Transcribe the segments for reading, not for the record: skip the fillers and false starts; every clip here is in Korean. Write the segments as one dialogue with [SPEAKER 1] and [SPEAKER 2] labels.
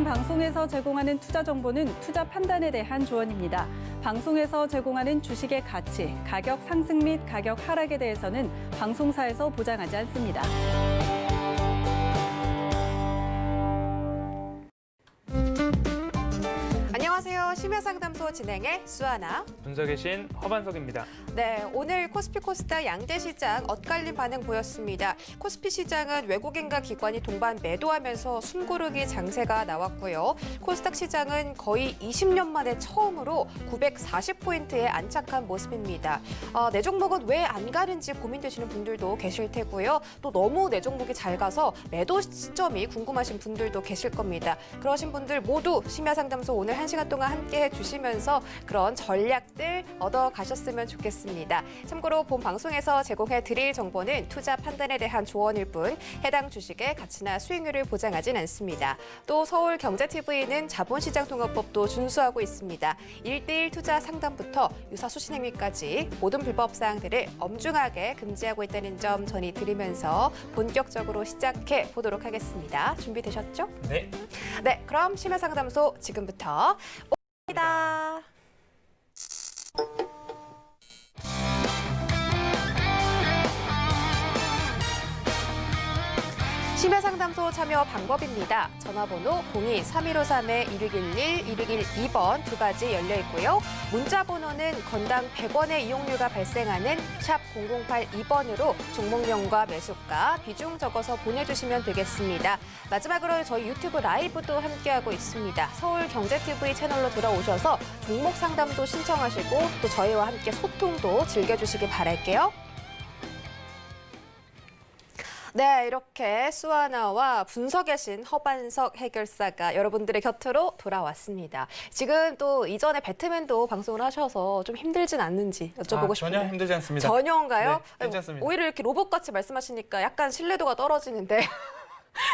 [SPEAKER 1] 방송에서 제공하는 투자 정보는 투자 판단에 대한 조언입니다. 방송에서 제공하는 주식의 가치, 가격 상승 및 가격 하락에 대해서는 방송사에서 보장하지 않습니다.
[SPEAKER 2] 안녕하세요. 심야상담소 진행의 수아나,
[SPEAKER 3] 분석의 신 허반석입니다.
[SPEAKER 2] 네, 오늘 코스피 코스닥 양대 시장 엇갈린 반응 보였습니다. 코스피 시장은 외국인과 기관이 동반 매도하면서 숨고르기 장세가 나왔고요. 코스닥 시장은 거의 20년 만에 처음으로 940포인트에 안착한 모습입니다. 내 종목은 왜 안 가는지 고민되시는 분들도 계실 테고요. 또 너무 내 종목이 잘 가서 매도 시점이 궁금하신 분들도 계실 겁니다. 그러신 분들 모두 심야상담소 오늘 1시간 동안 함께해 주시면서 그런 전략들 얻어가셨으면 좋겠습니다. 참고로 본 방송에서 제공해 드릴 정보는 투자 판단에 대한 조언일 뿐 해당 주식의 가치나 수익률을 보장하진 않습니다. 또 서울경제TV는 자본시장통합법도 준수하고 있습니다. 1:1 투자 상담부터 유사 수신 행위까지 모든 불법 사항들을 엄중하게 금지하고 있다는 점 전해드리면서 본격적으로 시작해 보도록 하겠습니다. 준비되셨죠?
[SPEAKER 3] 네.
[SPEAKER 2] 네, 그럼 심야상담소 지금부터 옵니다. 심야상담소 참여 방법입니다. 전화번호 02-3153-1611, 1612번 두 가지 열려 있고요. 문자 번호는 건당 100원의 이용료가 발생하는 샵 0082번으로 종목명과 매수가, 비중 적어서 보내주시면 되겠습니다. 마지막으로 저희 유튜브 라이브도 함께하고 있습니다. 서울경제TV 채널로 들어오셔서 종목 상담도 신청하시고 또 저희와 함께 소통도 즐겨주시기 바랄게요. 네, 이렇게 수아나와 분석의 신 허반석 해결사가 여러분들의 곁으로 돌아왔습니다. 지금 또 이전에 배트맨도 방송을 하셔서 좀 힘들진 않는지 여쭤보고 싶은데.
[SPEAKER 3] 전혀 힘들지 않습니다.
[SPEAKER 2] 전혀인가요?
[SPEAKER 3] 네, 괜찮습니다.
[SPEAKER 2] 오히려 이렇게 로봇같이 말씀하시니까 약간 신뢰도가 떨어지는데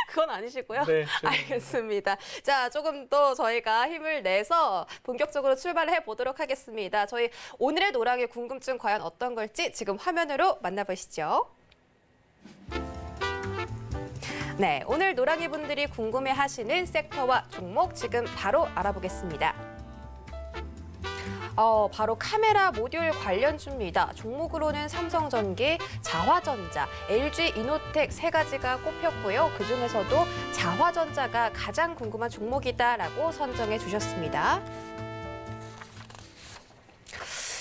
[SPEAKER 2] 그건 아니시고요.
[SPEAKER 3] 네,
[SPEAKER 2] 알겠습니다. 자, 조금 더 저희가 힘을 내서 본격적으로 출발해 보도록 하겠습니다. 저희 오늘의 노랑의 궁금증 과연 어떤 걸지 지금 화면으로 만나보시죠. 네, 오늘 노랑이 분들이 궁금해하시는 섹터와 종목 지금 바로 알아보겠습니다. 바로 카메라 모듈 관련주입니다. 종목으로는 삼성전기, 자화전자, LG이노텍 세 가지가 꼽혔고요. 그중에서도 자화전자가 가장 궁금한 종목이다라고 선정해 주셨습니다.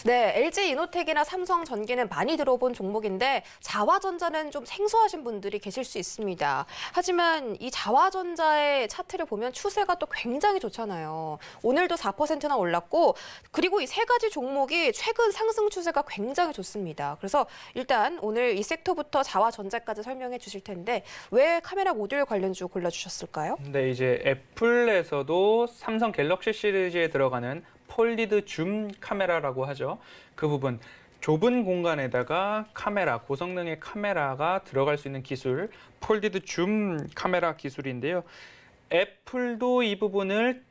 [SPEAKER 2] 네, LG이노텍이나 삼성전기는 많이 들어본 종목인데 자화전자는 좀 생소하신 분들이 계실 수 있습니다. 하지만 이 자화전자의 차트를 보면 추세가 또 굉장히 좋잖아요. 오늘도 4%나 올랐고 그리고 이 세 가지 종목이 최근 상승 추세가 굉장히 좋습니다. 그래서 일단 오늘 이 섹터부터 자화전자까지 설명해 주실 텐데 왜 카메라 모듈 관련주 골라주셨을까요?
[SPEAKER 3] 네, 이제 애플에서도 삼성 갤럭시 시리즈에 들어가는 폴리드 줌 카메라라고 하죠. 그 부분, 좁은 공간에다가 카메라, 고성능의 카메라가 들어갈 수 있는 기술, 폴리드 줌 카메라 기술인데요. 애플도 이 부분을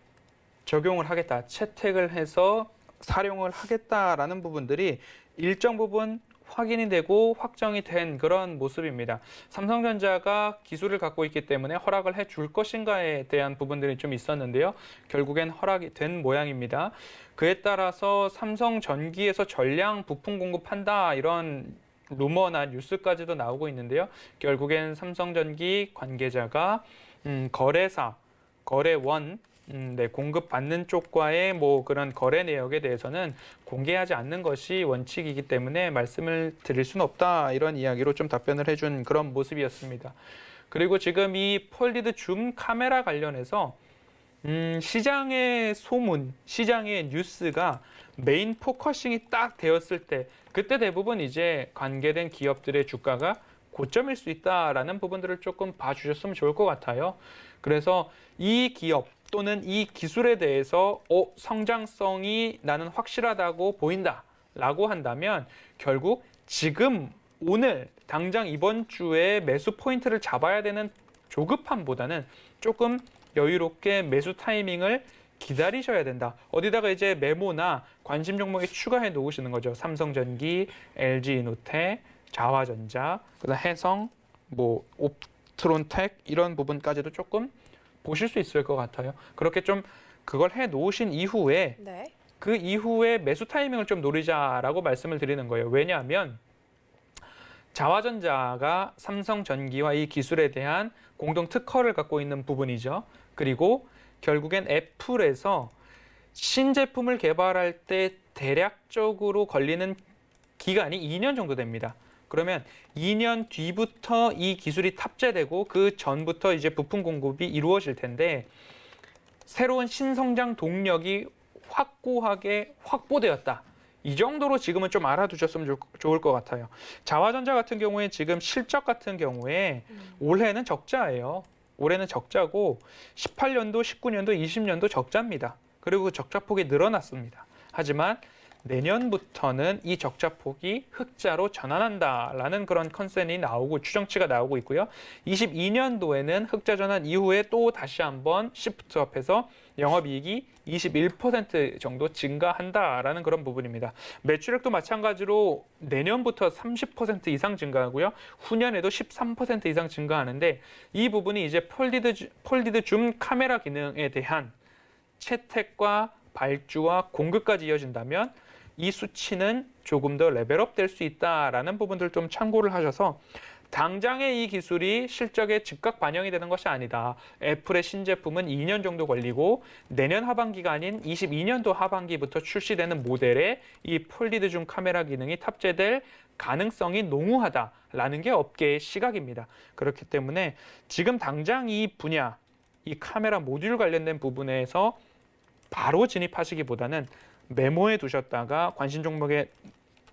[SPEAKER 3] 적용을 하겠다, 채택을 해서 사용을 하겠다라는 부분들이 일정 부분 확인이 되고 확정이 된 그런 모습입니다. 삼성전자가 기술을 갖고 있기 때문에 허락을 해줄 것인가에 대한 부분들이 좀 있었는데요. 결국엔 허락이 된 모양입니다. 그에 따라서 삼성전기에서 전량 부품 공급한다 이런 루머나 뉴스까지도 나오고 있는데요. 결국엔 삼성전기 관계자가 거래사, 거래원, 공급받는 쪽과의 뭐 그런 거래 내역에 대해서는 공개하지 않는 것이 원칙이기 때문에 말씀을 드릴 수는 없다 이런 이야기로 좀 답변을 해준 그런 모습이었습니다. 그리고 지금 이 폴리드 줌 카메라 관련해서 시장의 소문, 시장의 뉴스가 메인 포커싱이 딱 되었을 때 그때 대부분 이제 관계된 기업들의 주가가 고점일 수 있다라는 부분들을 조금 봐주셨으면 좋을 것 같아요. 그래서 이 기업 또는 이 기술에 대해서 성장성이 나는 확실하다고 보인다라고 한다면 결국 지금 오늘 당장 이번 주에 매수 포인트를 잡아야 되는 조급함보다는 조금 여유롭게 매수 타이밍을 기다리셔야 된다. 어디다가 이제 메모나 관심 종목에 추가해 놓으시는 거죠. 삼성전기, LG이노텍, 자화전자, 그다음 해성, 옵트론텍 이런 부분까지도 조금 보실 수 있을 것 같아요. 그렇게 좀 그걸 해 놓으신 이후에
[SPEAKER 2] 네.
[SPEAKER 3] 그 이후에 매수 타이밍을 좀 노리자라고 말씀을 드리는 거예요. 왜냐하면 자화전자가 삼성전기와 이 기술에 대한 공동 특허를 갖고 있는 부분이죠. 그리고 결국엔 애플에서 신제품을 개발할 때 대략적으로 걸리는 기간이 2년 정도 됩니다. 그러면 2년 뒤부터 이 기술이 탑재되고 그 전부터 이제 부품 공급이 이루어질 텐데 새로운 신성장 동력이 확고하게 확보되었다. 이 정도로 지금은 좀 알아두셨으면 좋을 것 같아요. 자화전자 같은 경우에 지금 실적 같은 경우에 올해는 적자예요. 올해는 적자고 18년도, 19년도, 20년도 적자입니다. 그리고 그 적자폭이 늘어났습니다. 하지만 내년부터는 이 적자폭이 흑자로 전환한다라는 그런 컨센이 나오고 추정치가 나오고 있고요. 22년도에는 흑자 전환 이후에 또 다시 한번 시프트업해서 영업이익이 21% 정도 증가한다라는 그런 부분입니다. 매출액도 마찬가지로 내년부터 30% 이상 증가하고요. 후년에도 13% 이상 증가하는데 이 부분이 이제 폴리드 줌 카메라 기능에 대한 채택과 발주와 공급까지 이어진다면 이 수치는 조금 더 레벨업 될 수 있다라는 부분들 좀 참고를 하셔서 당장의 이 기술이 실적에 즉각 반영이 되는 것이 아니다. 애플의 신제품은 2년 정도 걸리고 내년 하반기가 아닌 22년도 하반기부터 출시되는 모델에 이 폴리드 줌 카메라 기능이 탑재될 가능성이 농후하다라는 게 업계의 시각입니다. 그렇기 때문에 지금 당장 이 분야, 이 카메라 모듈 관련된 부분에서 바로 진입하시기보다는 메모해 두셨다가 관심 종목에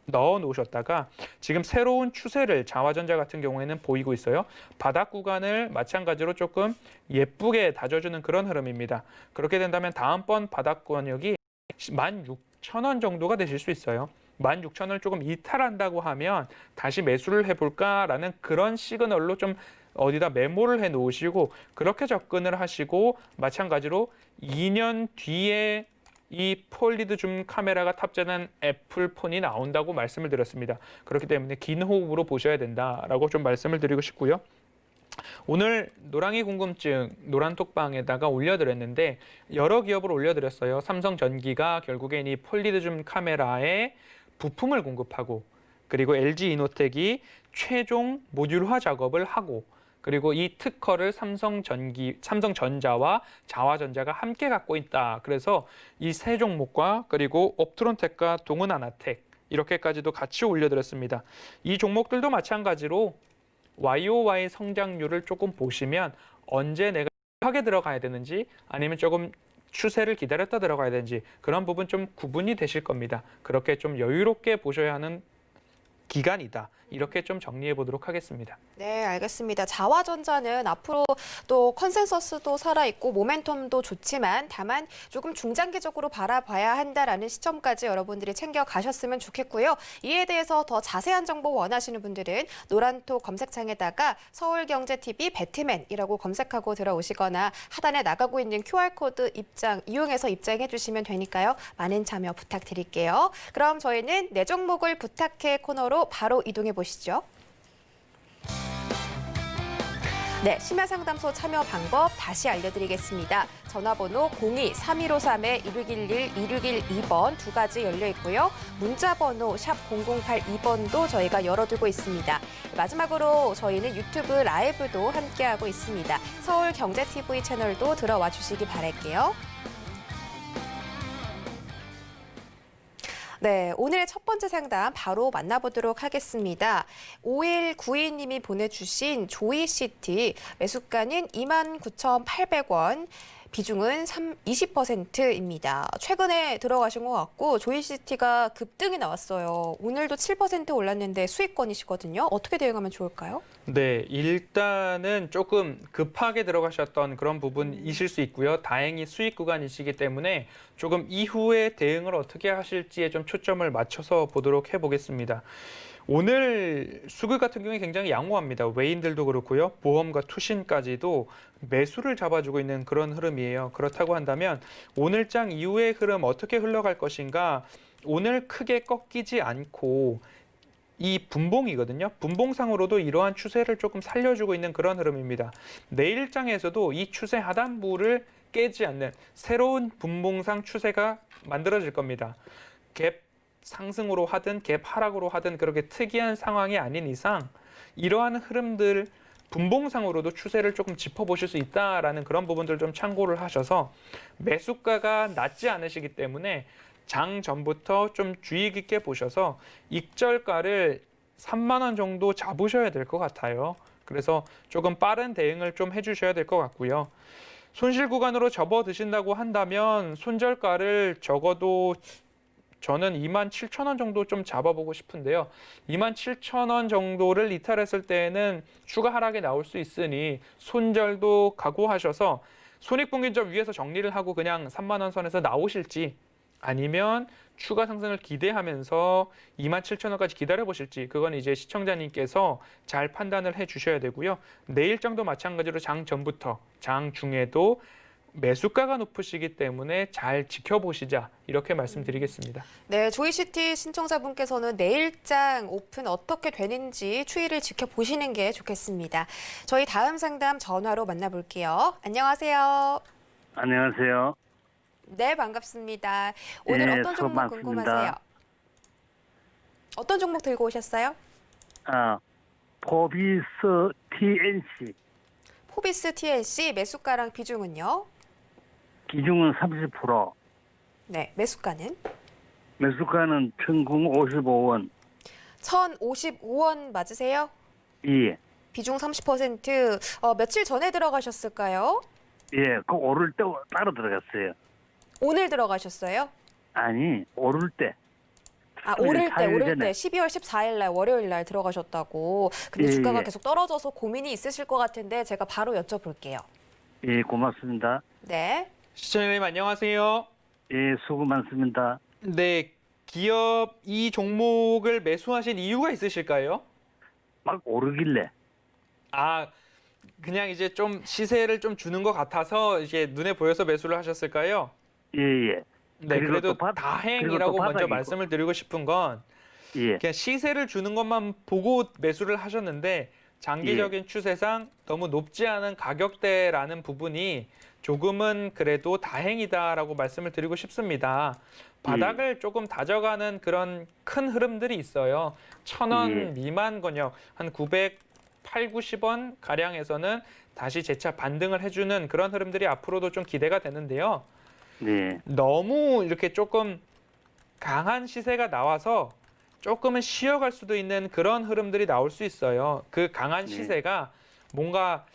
[SPEAKER 3] 넣어 놓으셨다가 지금 새로운 추세를 자화전자 같은 경우에는 보이고 있어요. 바닥 구간을 마찬가지로 조금 예쁘게 다져주는 그런 흐름입니다. 그렇게 된다면 다음번 바닥 권역이 16,000원 정도가 되실 수 있어요. 16,000원을 조금 이탈한다고 하면 다시 매수를 해볼까라는 그런 시그널로 좀 어디다 메모를 해 놓으시고 그렇게 접근을 하시고 마찬가지로 2년 뒤에 이 폴리드 줌 카메라가 탑재된 애플 폰이 나온다고 말씀을 드렸습니다. 그렇기 때문에 긴 호흡으로 보셔야 된다라고 좀 말씀을 드리고 싶고요. 오늘 노랑이 궁금증 노란톡방에다가 올려드렸는데 여러 기업을 올려드렸어요. 삼성전기가 결국엔 이 폴리드 줌 카메라에 부품을 공급하고 그리고 LG이노텍이 최종 모듈화 작업을 하고 그리고 이 특허를 삼성전자와 자화전자가 함께 갖고 있다. 그래서 이 세 종목과 그리고 옵트론텍과 동은하나텍 이렇게까지도 같이 올려드렸습니다. 이 종목들도 마찬가지로 YOY 성장률을 조금 보시면 언제 내가 하게 들어가야 되는지 아니면 조금 추세를 기다렸다 들어가야 되는지 그런 부분 좀 구분이 되실 겁니다. 그렇게 좀 여유롭게 보셔야 하는 기간이다. 이렇게 좀 정리해 보도록 하겠습니다.
[SPEAKER 2] 네, 알겠습니다. 자화전자는 앞으로 또 컨센서스도 살아있고 모멘텀도 좋지만 다만 조금 중장기적으로 바라봐야 한다라는 시점까지 여러분들이 챙겨가셨으면 좋겠고요. 이에 대해서 더 자세한 정보 원하시는 분들은 노란톡 검색창에다가 서울경제TV 배트맨이라고 검색하고 들어오시거나 하단에 나가고 있는 QR코드 이용해서 입장해 주시면 되니까요. 많은 참여 부탁드릴게요. 그럼 저희는 내 종목을 부탁해 코너로 바로 이동해 보시죠. 네, 심야상담소 참여 방법 다시 알려드리겠습니다. 전화번호 02-3153-1611-2612번 두 가지 열려 있고요. 문자번호 샵 0082번도 저희가 열어두고 있습니다. 마지막으로 저희는 유튜브 라이브도 함께하고 있습니다. 서울경제TV 채널도 들어와 주시기 바랄게요. 네, 오늘의 첫 번째 상담 바로 만나보도록 하겠습니다. 5192님이 보내주신 조이시티 매수가는 29,800원. 비중은 20%입니다. 최근에 들어가신 것 같고 조이시티가 급등이 나왔어요. 오늘도 7% 올랐는데 수익권이시거든요. 어떻게 대응하면 좋을까요?
[SPEAKER 3] 네, 일단은 조금 급하게 들어가셨던 그런 부분이실 수 있고요. 다행히 수익 구간이시기 때문에 조금 이후에 대응을 어떻게 하실지에 좀 초점을 맞춰서 보도록 해보겠습니다. 오늘 수급 같은 경우에 굉장히 양호합니다. 외인들도 그렇고요. 보험과 투신까지도 매수를 잡아주고 있는 그런 흐름이에요. 그렇다고 한다면 오늘장 이후의 흐름 어떻게 흘러갈 것인가 오늘 크게 꺾이지 않고 이 분봉이거든요. 분봉상으로도 이러한 추세를 조금 살려주고 있는 그런 흐름입니다. 내일장에서도 이 추세 하단부를 깨지 않는 새로운 분봉상 추세가 만들어질 겁니다. 갭 상승으로 하든 갭 하락으로 하든 그렇게 특이한 상황이 아닌 이상 이러한 흐름들 분봉상으로도 추세를 조금 짚어보실 수 있다라는 그런 부분들 좀 참고를 하셔서 매수가가 낮지 않으시기 때문에 장 전부터 좀 주의 깊게 보셔서 익절가를 3만 원 정도 잡으셔야 될 것 같아요. 그래서 조금 빠른 대응을 좀 해주셔야 될 것 같고요. 손실 구간으로 접어 드신다고 한다면 손절가를 적어도 저는 27,000원 정도 좀 잡아보고 싶은데요. 27,000원 정도를 이탈했을 때에는 추가 하락이 나올 수 있으니 손절도 각오하셔서 손익분기점 위에서 정리를 하고 그냥 3만 원 선에서 나오실지 아니면 추가 상승을 기대하면서 27,000원까지 기다려보실지 그건 이제 시청자님께서 잘 판단을 해주셔야 되고요. 내일장도 마찬가지로 장 전부터 장 중에도 매수가가 높으시기 때문에 잘 지켜보시자 이렇게 말씀드리겠습니다.
[SPEAKER 2] 네, 조이시티 신청자분께서는 내일장 오픈 어떻게 되는지 추이를 지켜보시는 게 좋겠습니다. 저희 다음 상담 전화로 만나볼게요. 안녕하세요.
[SPEAKER 4] 안녕하세요.
[SPEAKER 2] 네, 반갑습니다. 오늘
[SPEAKER 4] 네,
[SPEAKER 2] 어떤
[SPEAKER 4] 수고
[SPEAKER 2] 종목
[SPEAKER 4] 많습니다.
[SPEAKER 2] 궁금하세요? 어떤 종목 들고 오셨어요?
[SPEAKER 4] 포비스 TNC
[SPEAKER 2] 포비스 TNC 매수가랑 비중은요?
[SPEAKER 4] 기준은 30%,
[SPEAKER 2] 네, 매수가는?
[SPEAKER 4] 매수가는 1,055원.
[SPEAKER 2] 1,055원 맞으세요?
[SPEAKER 4] 예,
[SPEAKER 2] 비중 30%. 며칠 전에 들어가셨을까요?
[SPEAKER 4] 예, 그 오를 때 따로 들어갔어요.
[SPEAKER 2] 오늘 들어가셨어요?
[SPEAKER 4] 아니, 오를 때.
[SPEAKER 2] 오를 때,
[SPEAKER 4] 4일
[SPEAKER 2] 오를
[SPEAKER 4] 전에.
[SPEAKER 2] 때 12월 14일 날 월요일 날 들어가셨다고. 근데
[SPEAKER 4] 예,
[SPEAKER 2] 주가가
[SPEAKER 4] 예.
[SPEAKER 2] 계속 떨어져서 고민이 있으실 것 같은데 제가 바로 여쭤볼게요.
[SPEAKER 4] 예, 고맙습니다.
[SPEAKER 2] 네.
[SPEAKER 3] 시청자님 안녕하세요.
[SPEAKER 4] 예, 수고 많습니다.
[SPEAKER 3] 네, 기업 이 종목을 매수하신 이유가 있으실까요?
[SPEAKER 4] 막 오르길래.
[SPEAKER 3] 그냥 이제 좀 시세를 좀 주는 것 같아서 이제 눈에 보여서 매수를 하셨을까요?
[SPEAKER 4] 예, 예.
[SPEAKER 3] 네,
[SPEAKER 4] 그리고
[SPEAKER 3] 그래도
[SPEAKER 4] 또 그리고
[SPEAKER 3] 다행이라고
[SPEAKER 4] 또
[SPEAKER 3] 먼저
[SPEAKER 4] 바닥이고.
[SPEAKER 3] 말씀을 드리고 싶은 건
[SPEAKER 4] 예,
[SPEAKER 3] 그냥 시세를 주는 것만 보고 매수를 하셨는데 장기적인 추세상 너무 높지 않은 가격대라는 부분이 조금은 그래도 다행이다라고 말씀을 드리고 싶습니다. 바닥을 조금 다져가는 그런 큰 흐름들이 있어요. 1,000원
[SPEAKER 4] 예.
[SPEAKER 3] 미만 권역 한 908, 90원 가량에서는 다시 재차 반등을 해주는 그런 흐름들이 앞으로도 좀 기대가 되는데요.
[SPEAKER 4] 네,
[SPEAKER 3] 너무 이렇게 조금 강한 시세가 나와서 조금은 쉬어갈 수도 있는 그런 흐름들이 나올 수 있어요. 그 강한
[SPEAKER 4] 네.
[SPEAKER 3] 시세가 뭔가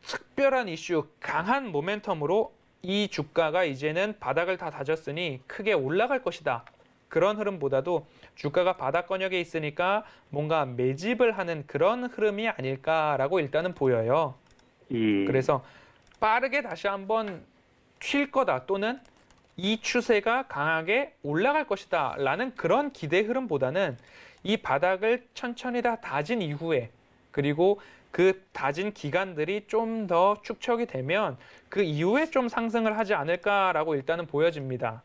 [SPEAKER 3] 특별한 이슈, 강한 모멘텀으로 이 주가가 이제는 바닥을 다 다졌으니 크게 올라갈 것이다. 그런 흐름보다도 주가가 바닥 권역에 있으니까 뭔가 매집을 하는 그런 흐름이 아닐까라고 일단은 보여요.
[SPEAKER 4] 예.
[SPEAKER 3] 그래서 빠르게 다시 한번 튈 거다 또는 이 추세가 강하게 올라갈 것이다 라는 그런 기대 흐름보다는 이 바닥을 천천히 다 다진 이후에 그리고 그 다진 기간들이 좀 더 축적이 되면 그 이후에 좀 상승을 하지 않을까라고 일단은 보여집니다.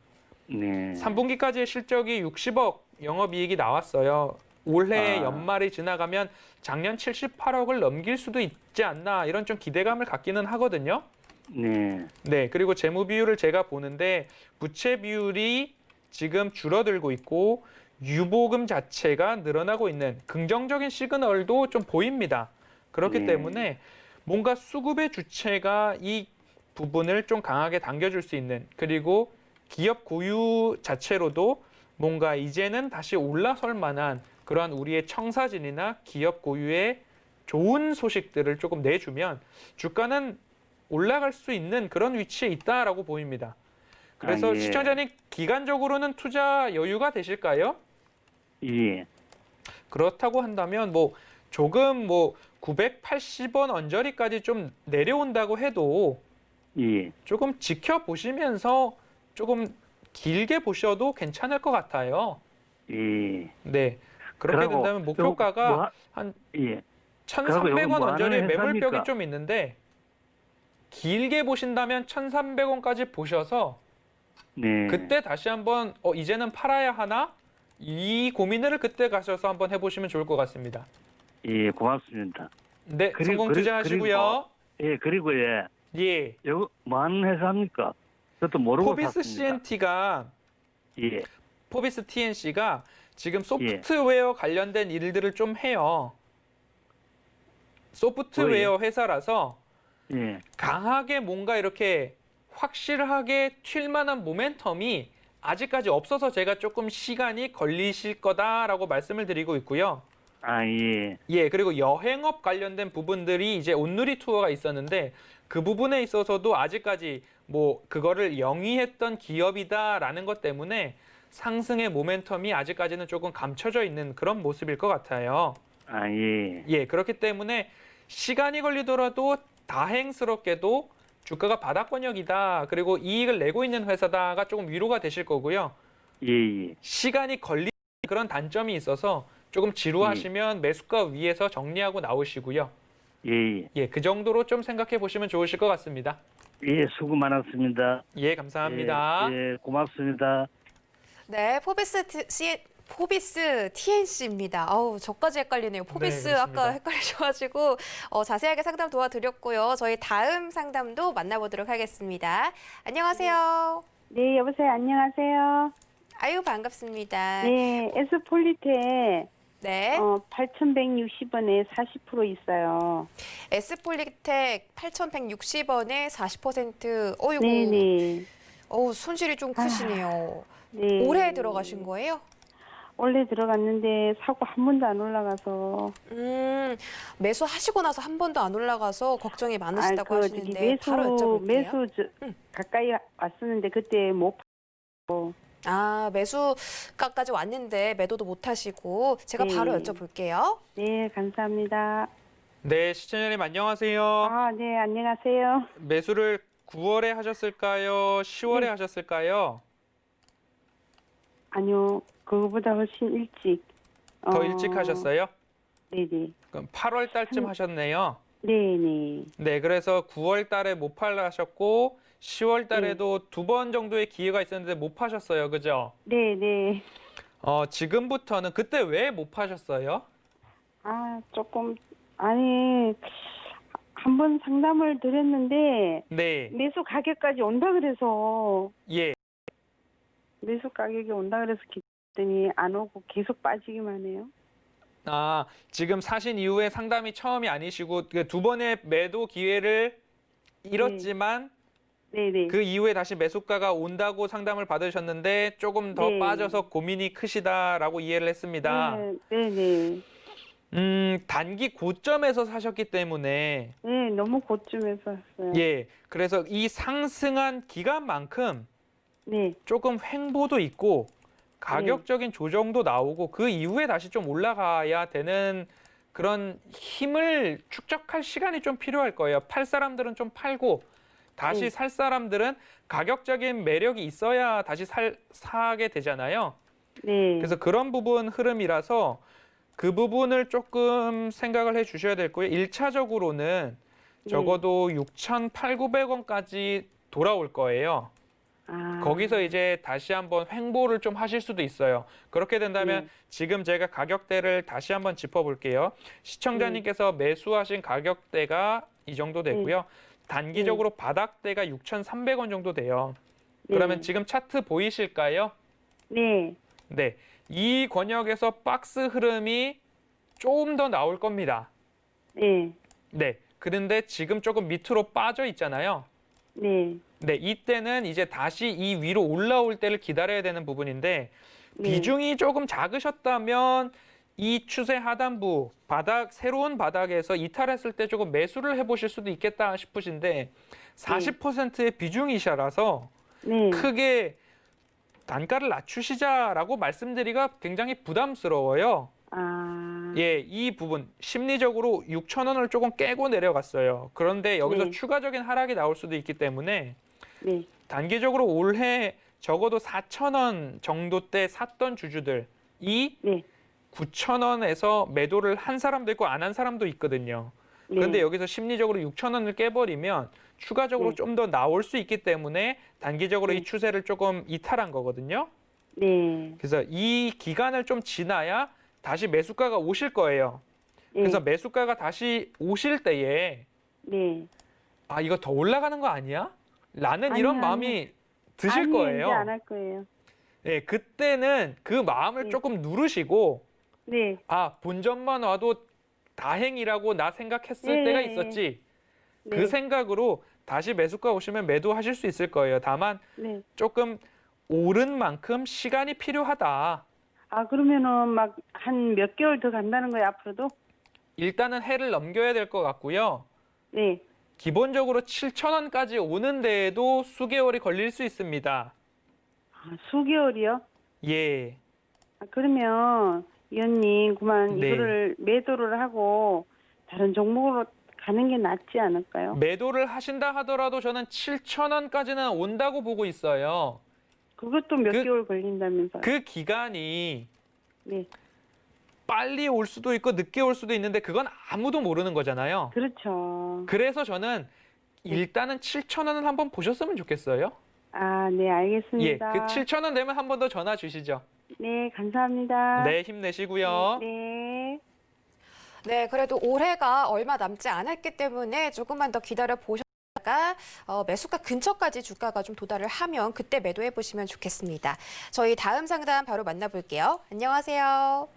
[SPEAKER 4] 네.
[SPEAKER 3] 3분기까지의 실적이 60억 영업이익이 나왔어요. 올해
[SPEAKER 4] 아.
[SPEAKER 3] 연말이 지나가면 작년 78억을 넘길 수도 있지 않나 이런 좀 기대감을 갖기는 하거든요.
[SPEAKER 4] 네.
[SPEAKER 3] 네, 그리고 재무 비율을 제가 보는데 부채 비율이 지금 줄어들고 있고 유보금 자체가 늘어나고 있는 긍정적인 시그널도 좀 보입니다. 그렇기
[SPEAKER 4] 네.
[SPEAKER 3] 때문에 뭔가 수급의 주체가 이 부분을 좀 강하게 당겨줄 수 있는 그리고 기업 고유 자체로도 뭔가 이제는 다시 올라설 만한 그러한 우리의 청사진이나 기업 고유의 좋은 소식들을 조금 내주면 주가는 올라갈 수 있는 그런 위치에 있다라고 보입니다. 그래서
[SPEAKER 4] 예.
[SPEAKER 3] 시청자님 기간적으로는 투자 여유가 되실까요?
[SPEAKER 4] 예.
[SPEAKER 3] 그렇다고 한다면 뭐 조금 뭐 980원 언저리까지 좀 내려온다고 해도
[SPEAKER 4] 예.
[SPEAKER 3] 조금 지켜보시면서 조금 길게 보셔도 괜찮을 것 같아요.
[SPEAKER 4] 예.
[SPEAKER 3] 네. 그렇게
[SPEAKER 4] 그러고
[SPEAKER 3] 된다면 목표가가
[SPEAKER 4] 뭐 하-
[SPEAKER 3] 한
[SPEAKER 4] 예. 그러고
[SPEAKER 3] 1,300원
[SPEAKER 4] 요거 뭐
[SPEAKER 3] 언저리
[SPEAKER 4] 하는
[SPEAKER 3] 매물벽이
[SPEAKER 4] 회사입니까?
[SPEAKER 3] 좀 있는데 길게 보신다면 1,300원까지 보셔서
[SPEAKER 4] 네.
[SPEAKER 3] 그때 다시 한번 이제는 팔아야 하나? 이 고민을 그때 가셔서 한번 해보시면 좋을 것 같습니다.
[SPEAKER 4] 예, 고맙습니다.
[SPEAKER 3] 네, 성공
[SPEAKER 4] 그리고-
[SPEAKER 3] 투자하시고요.
[SPEAKER 4] 예, 그리고
[SPEAKER 3] 예,
[SPEAKER 4] 이거 뭐 하는 회사입니까? 저도 모르고
[SPEAKER 3] 포비스
[SPEAKER 4] 샀습니다.
[SPEAKER 3] CNT가
[SPEAKER 4] 예,
[SPEAKER 3] 포비스 TNC가 지금 소프트웨어 관련된 일들을 좀 해요. 소프트웨어 회사라서
[SPEAKER 4] 예,
[SPEAKER 3] 강하게 뭔가 이렇게 확실하게 튈 만한 모멘텀이 아직까지 없어서 제가 조금 시간이 걸리실 거다라고 말씀을 드리고 있고요.
[SPEAKER 4] 아, 예,
[SPEAKER 3] 예, 그리고 여행업 관련된 부분들이 이제 온누리 투어가 있었는데 그 부분에 있어서도 아직까지 뭐 그거를 영위했던 기업이다라는 것 때문에 상승의 모멘텀이 아직까지는 조금 감춰져 있는 그런 모습일 것 같아요.
[SPEAKER 4] 아, 예,
[SPEAKER 3] 예, 그렇기 때문에 시간이 걸리더라도 다행스럽게도 주가가 바닥권역이다. 그리고 이익을 내고 있는 회사다가 조금 위로가 되실 거고요.
[SPEAKER 4] 예, 예.
[SPEAKER 3] 시간이 걸리는 그런 단점이 있어서 조금 지루하시면 매수가 위에서 정리하고 나오시고요.
[SPEAKER 4] 예,
[SPEAKER 3] 예, 그 정도로 좀 생각해 보시면 좋으실 것 같습니다.
[SPEAKER 4] 예, 수고 많았습니다.
[SPEAKER 3] 예, 감사합니다.
[SPEAKER 4] 예, 예, 고맙습니다.
[SPEAKER 2] 네, 포비스 TNC입니다. 아우, 저까지 헷갈리네요. 포비스
[SPEAKER 3] 네, 그렇습니다.
[SPEAKER 2] 아까 헷갈리셔가지고 자세하게 상담 도와드렸고요. 저희 다음 상담도 만나보도록 하겠습니다. 안녕하세요.
[SPEAKER 5] 네, 여보세요. 안녕하세요.
[SPEAKER 2] 아유, 반갑습니다.
[SPEAKER 5] 네, 에스폴리테
[SPEAKER 2] 네.
[SPEAKER 5] 8,160원에 40% 있어요.
[SPEAKER 2] S폴리텍 8,160원에 40%. 어이구.
[SPEAKER 5] 네, 네.
[SPEAKER 2] 어우, 손실이 좀 크시네요.
[SPEAKER 5] 네.
[SPEAKER 2] 올해 들어가신 거예요?
[SPEAKER 5] 원래 들어갔는데 사고 한 번도 안 올라가서
[SPEAKER 2] 매수하시고 나서 한 번도 안 올라가서 걱정이 많으시다고
[SPEAKER 5] 저기
[SPEAKER 2] 하시는데 바로 여쭤볼게요.
[SPEAKER 5] 매수 가까이 왔었는데 그때 못 팔고.
[SPEAKER 2] 아, 매수가까지 왔는데 매도도 못 하시고 제가
[SPEAKER 5] 네.
[SPEAKER 2] 바로 여쭤볼게요.
[SPEAKER 5] 네, 감사합니다.
[SPEAKER 3] 네, 시청자님 안녕하세요.
[SPEAKER 5] 아, 네, 안녕하세요.
[SPEAKER 3] 매수를 9월에 하셨을까요? 10월에
[SPEAKER 5] 네.
[SPEAKER 3] 하셨을까요?
[SPEAKER 5] 아니요, 그거보다 훨씬 일찍.
[SPEAKER 3] 더 일찍 하셨어요?
[SPEAKER 5] 네네.
[SPEAKER 3] 그럼 8월 달쯤 하셨네요.
[SPEAKER 5] 네네.
[SPEAKER 3] 네, 그래서 9월 달에 못 팔하셨고 10월 달에도
[SPEAKER 5] 네.
[SPEAKER 3] 2번 정도의 기회가 있었는데 못 파셨어요. 그죠?
[SPEAKER 5] 네네.
[SPEAKER 3] 지금부터는 그때 왜 못 파셨어요?
[SPEAKER 5] 아, 조금, 아니, 한 번 상담을 드렸는데,
[SPEAKER 3] 네.
[SPEAKER 5] 매수 가격까지 온다 그래서,
[SPEAKER 3] 예.
[SPEAKER 5] 매수 가격이 온다 그래서 기다렸더니 안 오고 계속 빠지기만 해요.
[SPEAKER 3] 아, 지금 사신 이후에 상담이 처음이 아니시고 그 두 번의 매도 기회를 잃었지만
[SPEAKER 5] 네네.
[SPEAKER 3] 그 이후에 다시 매수가가 온다고 상담을 받으셨는데 조금 더
[SPEAKER 5] 네.
[SPEAKER 3] 빠져서 고민이 크시다라고 이해를 했습니다.
[SPEAKER 5] 네네.
[SPEAKER 3] 단기 고점에서 사셨기 때문에
[SPEAKER 5] 네, 너무 고점에서 샀어요.
[SPEAKER 3] 예, 그래서 이 상승한 기간만큼
[SPEAKER 5] 네,
[SPEAKER 3] 조금 횡보도 있고 가격적인 조정도 나오고 그 이후에 다시 좀 올라가야 되는 그런 힘을 축적할 시간이 좀 필요할 거예요. 팔 사람들은 좀 팔고 다시
[SPEAKER 5] 네.
[SPEAKER 3] 살 사람들은 가격적인 매력이 있어야 다시 사게 되잖아요.
[SPEAKER 5] 네.
[SPEAKER 3] 그래서 그런 부분 흐름이라서 그 부분을 조금 생각을 해 주셔야 될 거예요. 1차적으로는 적어도 6,800~900원까지 돌아올 거예요.
[SPEAKER 5] 아,
[SPEAKER 3] 거기서 이제 다시 한번 횡보를 좀 하실 수도 있어요. 그렇게 된다면
[SPEAKER 5] 네.
[SPEAKER 3] 지금 제가 가격대를 다시 한번 짚어볼게요. 시청자님께서 매수하신 가격대가 이 정도 되고요. 단기적으로 바닥대가 6,300원 정도 돼요. 그러면
[SPEAKER 5] 네.
[SPEAKER 3] 지금 차트 보이실까요?
[SPEAKER 5] 네,
[SPEAKER 3] 네. 이 권역에서 박스 흐름이 조금 더 나올 겁니다.
[SPEAKER 5] 네,
[SPEAKER 3] 네. 그런데 지금 조금 밑으로 빠져 있잖아요.
[SPEAKER 5] 네.
[SPEAKER 3] 네, 이때는 이제 다시 이 위로 올라올 때를 기다려야 되는 부분인데
[SPEAKER 5] 네.
[SPEAKER 3] 비중이 조금 작으셨다면 이 추세 하단부 새로운 바닥에서 이탈했을 때 조금 매수를 해보실 수도 있겠다 싶으신데 40%의 비중이셔라서
[SPEAKER 5] 네.
[SPEAKER 3] 크게 단가를 낮추시자라고 말씀드리기가 굉장히 부담스러워요.
[SPEAKER 5] 아,
[SPEAKER 3] 예, 이 부분 심리적으로 6,000원을 조금 깨고 내려갔어요. 그런데 여기서
[SPEAKER 5] 네.
[SPEAKER 3] 추가적인 하락이 나올 수도 있기 때문에
[SPEAKER 5] 네,
[SPEAKER 3] 단기적으로 올해 적어도 4,000원 정도 때 샀던 주주들이
[SPEAKER 5] 네.
[SPEAKER 3] 9,000원에서 매도를 한 사람도 있고 안 한 사람도 있거든요. 그런데
[SPEAKER 5] 네.
[SPEAKER 3] 여기서 심리적으로 6,000원을 깨버리면 추가적으로
[SPEAKER 5] 네.
[SPEAKER 3] 좀 더 나올 수 있기 때문에 단기적으로
[SPEAKER 5] 네.
[SPEAKER 3] 이 추세를 조금 이탈한 거거든요.
[SPEAKER 5] 네.
[SPEAKER 3] 그래서 이 기간을 좀 지나야 다시 매수가가 오실 거예요.
[SPEAKER 5] 네.
[SPEAKER 3] 그래서 매수가가 다시 오실 때에
[SPEAKER 5] 네.
[SPEAKER 3] 아, 이거 더 올라가는 거 아니야? 라는
[SPEAKER 5] 아니요,
[SPEAKER 3] 이런
[SPEAKER 5] 아니요.
[SPEAKER 3] 마음이 드실
[SPEAKER 5] 아니,
[SPEAKER 3] 거예요.
[SPEAKER 5] 이제 안 할 거예요.
[SPEAKER 3] 네, 그때는 그 마음을
[SPEAKER 5] 네.
[SPEAKER 3] 조금 누르시고
[SPEAKER 5] 네.
[SPEAKER 3] 아, 본전만 와도 다행이라고 나 생각했을
[SPEAKER 5] 예,
[SPEAKER 3] 때가
[SPEAKER 5] 예, 예.
[SPEAKER 3] 있었지.
[SPEAKER 5] 네.
[SPEAKER 3] 그 생각으로 다시 매수가 오시면 매도하실 수 있을 거예요. 다만
[SPEAKER 5] 네.
[SPEAKER 3] 조금 오른 만큼 시간이 필요하다.
[SPEAKER 5] 아, 그러면은 막 한 몇 개월 더 간다는 거예요, 앞으로도?
[SPEAKER 3] 일단은 해를 넘겨야 될 것 같고요.
[SPEAKER 5] 네.
[SPEAKER 3] 기본적으로 7,000원까지 오는 데에도 수개월이 걸릴 수 있습니다.
[SPEAKER 5] 아, 수개월이요?
[SPEAKER 3] 예.
[SPEAKER 5] 아, 그러면 위원님 그만
[SPEAKER 3] 네.
[SPEAKER 5] 이거를 매도를 하고 다른 종목으로 가는 게 낫지 않을까요?
[SPEAKER 3] 매도를 하신다 하더라도 저는 7,000원까지는 온다고 보고 있어요.
[SPEAKER 5] 그것도 몇
[SPEAKER 3] 그-
[SPEAKER 5] 개월 걸린다면서요?
[SPEAKER 3] 그 기간이
[SPEAKER 5] 네.
[SPEAKER 3] 빨리 올 수도 있고 늦게 올 수도 있는데 그건 아무도 모르는 거잖아요.
[SPEAKER 5] 그렇죠.
[SPEAKER 3] 그래서 저는 일단은 7,000원을 한번 보셨으면 좋겠어요.
[SPEAKER 5] 아, 네,
[SPEAKER 3] 예,
[SPEAKER 5] 알겠습니다.
[SPEAKER 3] 그 7,000원 되면 한 번 더 전화 주시죠.
[SPEAKER 5] 네, 감사합니다.
[SPEAKER 3] 네, 힘내시고요.
[SPEAKER 5] 네.
[SPEAKER 2] 네, 그래도 올해가 얼마 남지 않았기 때문에 조금만 더 기다려 보셨다가 매수가 근처까지 주가가 좀 도달을 하면 그때 매도해 보시면 좋겠습니다. 저희 다음 상담 바로 만나볼게요. 안녕하세요.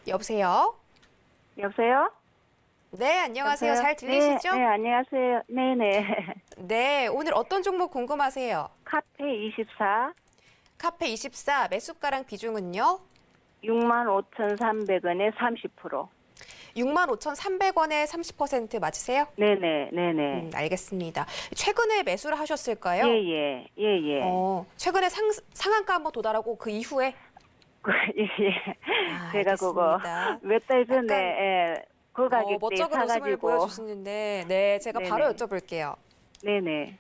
[SPEAKER 2] 여보세요?
[SPEAKER 5] 여보세요?
[SPEAKER 2] 네, 안녕하세요.
[SPEAKER 5] 여보세요?
[SPEAKER 2] 잘 들리시죠?
[SPEAKER 5] 네, 안녕하세요. 네네.
[SPEAKER 2] 네, 오늘 어떤 종목 궁금하세요?
[SPEAKER 5] 카페 24,
[SPEAKER 2] 카페 24 매수가랑 비중은요?
[SPEAKER 5] 65,300원에 30%.
[SPEAKER 2] 65,300원에 30% 맞으세요?
[SPEAKER 5] 네네, 네네.
[SPEAKER 2] 알겠습니다. 최근에 매수를 하셨을까요?
[SPEAKER 5] 예, 예, 예, 예.
[SPEAKER 2] 최근에 상한가 한번 도달하고 그 이후에?
[SPEAKER 5] 예, 예.
[SPEAKER 2] 아,
[SPEAKER 5] 제가 그거
[SPEAKER 2] 알겠습니다.
[SPEAKER 5] 몇 달 전에
[SPEAKER 2] 약간,
[SPEAKER 5] 예, 그 가격대에
[SPEAKER 2] 멋쩍은 웃음을
[SPEAKER 5] 사가지고.
[SPEAKER 2] 보여주시는데, 네, 제가
[SPEAKER 5] 네네.
[SPEAKER 2] 바로 여쭤볼게요.
[SPEAKER 5] 네네.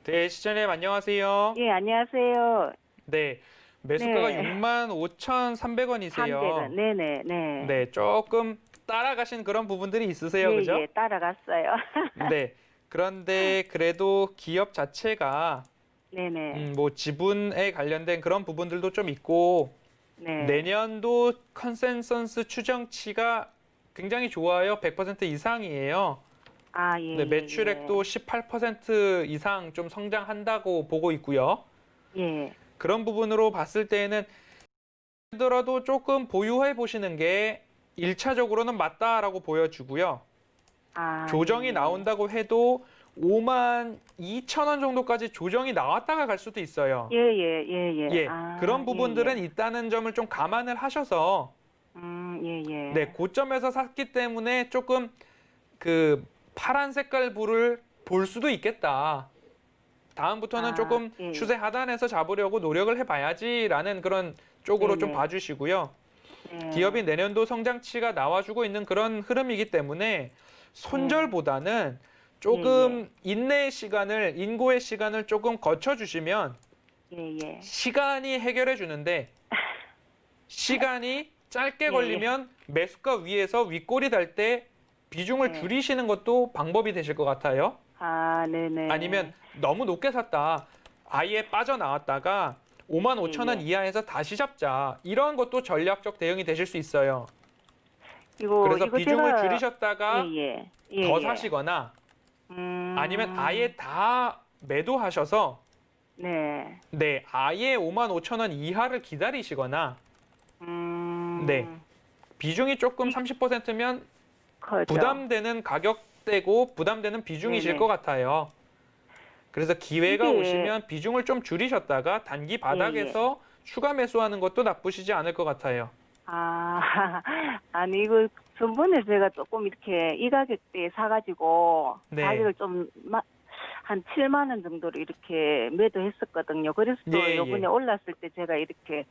[SPEAKER 3] 네, 시청자님 안녕하세요.
[SPEAKER 5] 예, 안녕하세요.
[SPEAKER 3] 네, 매수가가
[SPEAKER 5] 네.
[SPEAKER 3] 65,300원이세요.
[SPEAKER 5] 300원. 네네, 네.
[SPEAKER 3] 네, 조금 따라가신 그런 부분들이 있으세요,
[SPEAKER 5] 예,
[SPEAKER 3] 그죠?
[SPEAKER 5] 예, 따라갔어요.
[SPEAKER 3] 네. 그런데 그래도 기업 자체가
[SPEAKER 5] 네네.
[SPEAKER 3] 뭐 지분에 관련된 그런 부분들도 좀 있고
[SPEAKER 5] 네.
[SPEAKER 3] 내년도 컨센서스 추정치가 굉장히 좋아요. 100% 이상이에요.
[SPEAKER 5] 아, 예.
[SPEAKER 3] 네,
[SPEAKER 5] 예,
[SPEAKER 3] 매출액도 18% 이상 좀 성장한다고 보고 있고요.
[SPEAKER 5] 예.
[SPEAKER 3] 그런 부분으로 봤을 때에는 하더라도 조금 보유해 보시는 게 1차적으로는 맞다라고 보여주고요.
[SPEAKER 5] 아,
[SPEAKER 3] 조정이
[SPEAKER 5] 예.
[SPEAKER 3] 나온다고 해도 52,000원 정도까지 조정이 나왔다가 갈 수도 있어요.
[SPEAKER 5] 예, 예, 예, 예.
[SPEAKER 3] 예,
[SPEAKER 5] 아,
[SPEAKER 3] 그런 부분들은
[SPEAKER 5] 예, 예.
[SPEAKER 3] 있다는 점을 좀 감안을 하셔서
[SPEAKER 5] 예, 예.
[SPEAKER 3] 네, 고점에서 샀기 때문에 조금 그 파란 색깔 불을 볼 수도 있겠다. 다음부터는
[SPEAKER 5] 아,
[SPEAKER 3] 조금
[SPEAKER 5] 예.
[SPEAKER 3] 추세 하단에서 잡으려고 노력을 해봐야지라는 그런 쪽으로 좀
[SPEAKER 5] 네네.
[SPEAKER 3] 봐주시고요.
[SPEAKER 5] 네.
[SPEAKER 3] 기업이 내년도 성장치가 나와주고 있는 그런 흐름이기 때문에 손절보다는 조금 인내의 시간을, 인고의 시간을 조금 거쳐주시면
[SPEAKER 5] 예, 예.
[SPEAKER 3] 시간이 해결해 주는데 시간이 짧게
[SPEAKER 5] 예.
[SPEAKER 3] 걸리면 매수가 위에서 윗골이 달 때 비중을
[SPEAKER 5] 네.
[SPEAKER 3] 줄이시는 것도 방법이 되실 것 같아요.
[SPEAKER 5] 아, 네네.
[SPEAKER 3] 아니면 너무 높게 샀다. 아예 빠져나왔다가 55,000원
[SPEAKER 5] 예.
[SPEAKER 3] 이하에서 다시 잡자. 이런 것도 전략적 대응이 되실 수 있어요. 그래서
[SPEAKER 5] 이거
[SPEAKER 3] 비중을
[SPEAKER 5] 제가-
[SPEAKER 3] 줄이셨다가
[SPEAKER 5] 예, 예. 예,
[SPEAKER 3] 더
[SPEAKER 5] 예.
[SPEAKER 3] 사시거나 아니면 아예 다 매도하셔서
[SPEAKER 5] 네.
[SPEAKER 3] 네, 아예 55,000원 이하를 기다리시거나 네. 비중이 조금 30%면
[SPEAKER 5] 커져.
[SPEAKER 3] 부담되는 가격대고 부담되는 비중이실
[SPEAKER 5] 네네.
[SPEAKER 3] 것 같아요. 그래서 기회가
[SPEAKER 5] 이게-
[SPEAKER 3] 오시면 비중을 좀 줄이셨다가 단기 바닥에서 추가 매수하는 것도 나쁘시지 않을 것 같아요.
[SPEAKER 5] 아, 아니, 이거 전번에 제가 조금 이렇게 이 가격대에 사가지고
[SPEAKER 3] 네.
[SPEAKER 5] 가격을 좀 한 7만 원 정도로 이렇게 매도했었거든요. 그래서 또
[SPEAKER 3] 예,
[SPEAKER 5] 요번에
[SPEAKER 3] 예.
[SPEAKER 5] 올랐을 때 제가 이렇게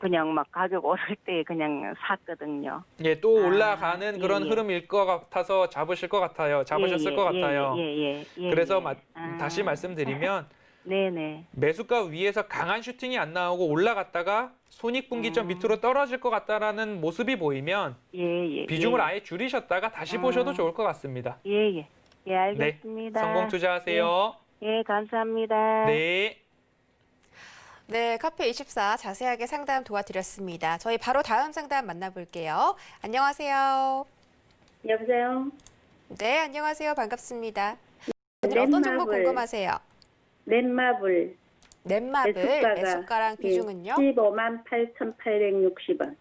[SPEAKER 5] 그냥 막 가격 오를 때 그냥 샀거든요.
[SPEAKER 3] 예, 또
[SPEAKER 5] 아,
[SPEAKER 3] 올라가는 그런
[SPEAKER 5] 예, 예.
[SPEAKER 3] 흐름일 것 같아서 잡으실 것 같아요. 잡으셨을 것 같아요.
[SPEAKER 5] 예.
[SPEAKER 3] 그래서
[SPEAKER 5] 아.
[SPEAKER 3] 다시 말씀드리면
[SPEAKER 5] 네네.
[SPEAKER 3] 매수가 위에서 강한 슈팅이 안 나오고 올라갔다가 손익분기점 밑으로 떨어질 것 같다라는 모습이 보이면
[SPEAKER 5] 예.
[SPEAKER 3] 비중을 아예 줄이셨다가 다시 보셔도 좋을 것 같습니다.
[SPEAKER 5] 예,
[SPEAKER 3] 네,
[SPEAKER 5] 알겠습니다.
[SPEAKER 3] 성공 투자하세요.
[SPEAKER 5] 예, 감사합니다.
[SPEAKER 3] 네.
[SPEAKER 2] 네, 카페24 자세하게 상담 도와드렸습니다. 저희 바로 다음 상담 만나볼게요. 안녕하세요.
[SPEAKER 6] 여보세요?
[SPEAKER 2] 네, 안녕하세요. 반갑습니다. 오늘 어떤 정보
[SPEAKER 6] 넷마블.
[SPEAKER 2] 궁금하세요?
[SPEAKER 6] 넷마블
[SPEAKER 2] 넷마블
[SPEAKER 6] 매수가가,
[SPEAKER 2] 매수가랑 비중은요?
[SPEAKER 6] 15만 8,860원.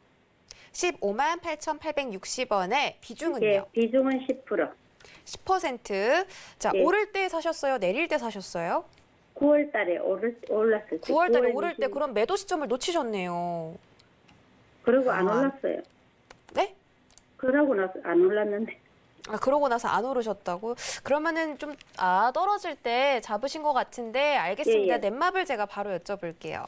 [SPEAKER 2] 15만 8,860원에 비중은요?
[SPEAKER 6] 예, 비중은 10%.
[SPEAKER 2] 10%. 자,
[SPEAKER 6] 예.
[SPEAKER 2] 오를 때 사셨어요? 내릴 때 사셨어요?
[SPEAKER 6] 9월 달에 올랐을 때.
[SPEAKER 2] 9월 달에
[SPEAKER 6] 9월
[SPEAKER 2] 오를 때
[SPEAKER 6] 20일.
[SPEAKER 2] 그럼 매도 시점을 놓치셨네요.
[SPEAKER 6] 그러고 안
[SPEAKER 2] 아.
[SPEAKER 6] 올랐어요.
[SPEAKER 2] 네?
[SPEAKER 6] 그러고 나서 안 올랐는데.
[SPEAKER 2] 아, 그러고 나서 안 오르셨다고? 그러면은 좀, 떨어질 때 잡으신 것 같은데, 알겠습니다.
[SPEAKER 6] 예, 예.
[SPEAKER 2] 넷마블 제가 바로 여쭤볼게요.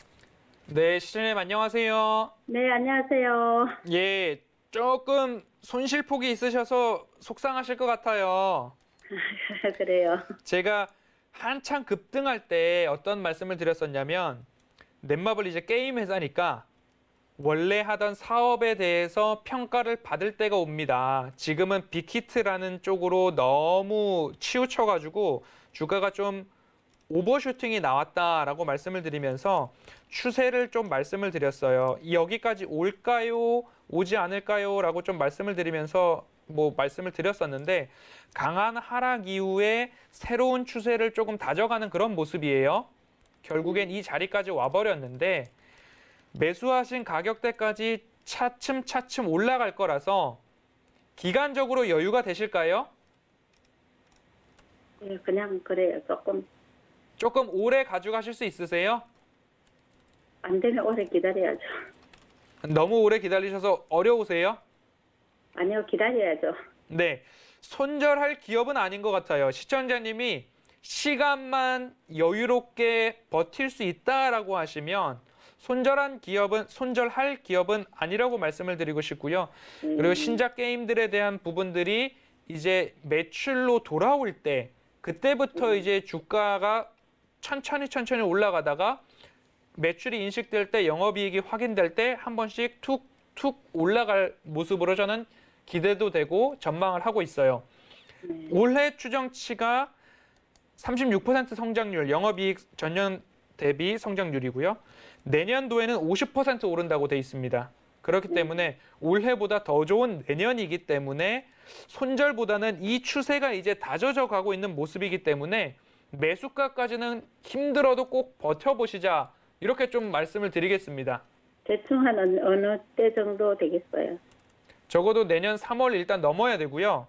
[SPEAKER 3] 네, 시청자님 안녕하세요.
[SPEAKER 6] 네, 안녕하세요.
[SPEAKER 3] 예, 조금 손실폭이 있으셔서 속상하실 것 같아요.
[SPEAKER 6] 그래요.
[SPEAKER 3] 제가 한창 급등할 때 어떤 말씀을 드렸었냐면 넷마블 이제 게임 회사니까 원래 하던 사업에 대해서 평가를 받을 때가 옵니다. 지금은 빅히트라는 쪽으로 너무 치우쳐가지고 주가가 좀 오버슈팅이 나왔다라고 말씀을 드리면서 추세를 좀 말씀을 드렸어요. 여기까지 올까요? 오지 않을까요? 라고 좀 말씀을 드리면서 말씀을 드렸었는데 강한 하락 이후에 새로운 추세를 조금 다져가는 그런 모습이에요. 결국엔 이 자리까지 와버렸는데 매수하신 가격대까지 차츰차츰 올라갈 거라서 기간적으로 여유가 되실까요?
[SPEAKER 6] 예, 그냥 그래요.
[SPEAKER 3] 조금 오래 가져가실 수 있으세요?
[SPEAKER 6] 안 되면 오래 기다려야죠.
[SPEAKER 3] 너무 오래 기다리셔서 어려우세요?
[SPEAKER 6] 아니요, 기다려야죠.
[SPEAKER 3] 네, 손절할 기업은 아닌 것 같아요. 시청자님이 시간만 여유롭게 버틸 수 있다라고 하시면 손절할 기업은 아니라고 말씀을 드리고 싶고요. 그리고 신작 게임들에 대한 부분들이 이제 매출로 돌아올 때 그때부터 이제 주가가 천천히 올라가다가 매출이 인식될 때 영업이익이 확인될 때 한 번씩 툭툭 올라갈 모습으로 저는 기대도 되고 전망을 하고 있어요. 올해 추정치가 36% 성장률, 영업이익 전년 대비 성장률이고요. 내년도에는 50% 오른다고 돼 있습니다. 그렇기 때문에 올해보다 더 좋은 내년이기 때문에 손절보다는 이 추세가 이제 다져져 가고 있는 모습이기 때문에 매수가까지는 힘들어도 꼭 버텨보시자 이렇게 좀 말씀을 드리겠습니다.
[SPEAKER 6] 대충 한 어느 때 정도 되겠어요?
[SPEAKER 3] 적어도 내년 3월 일단 넘어야 되고요.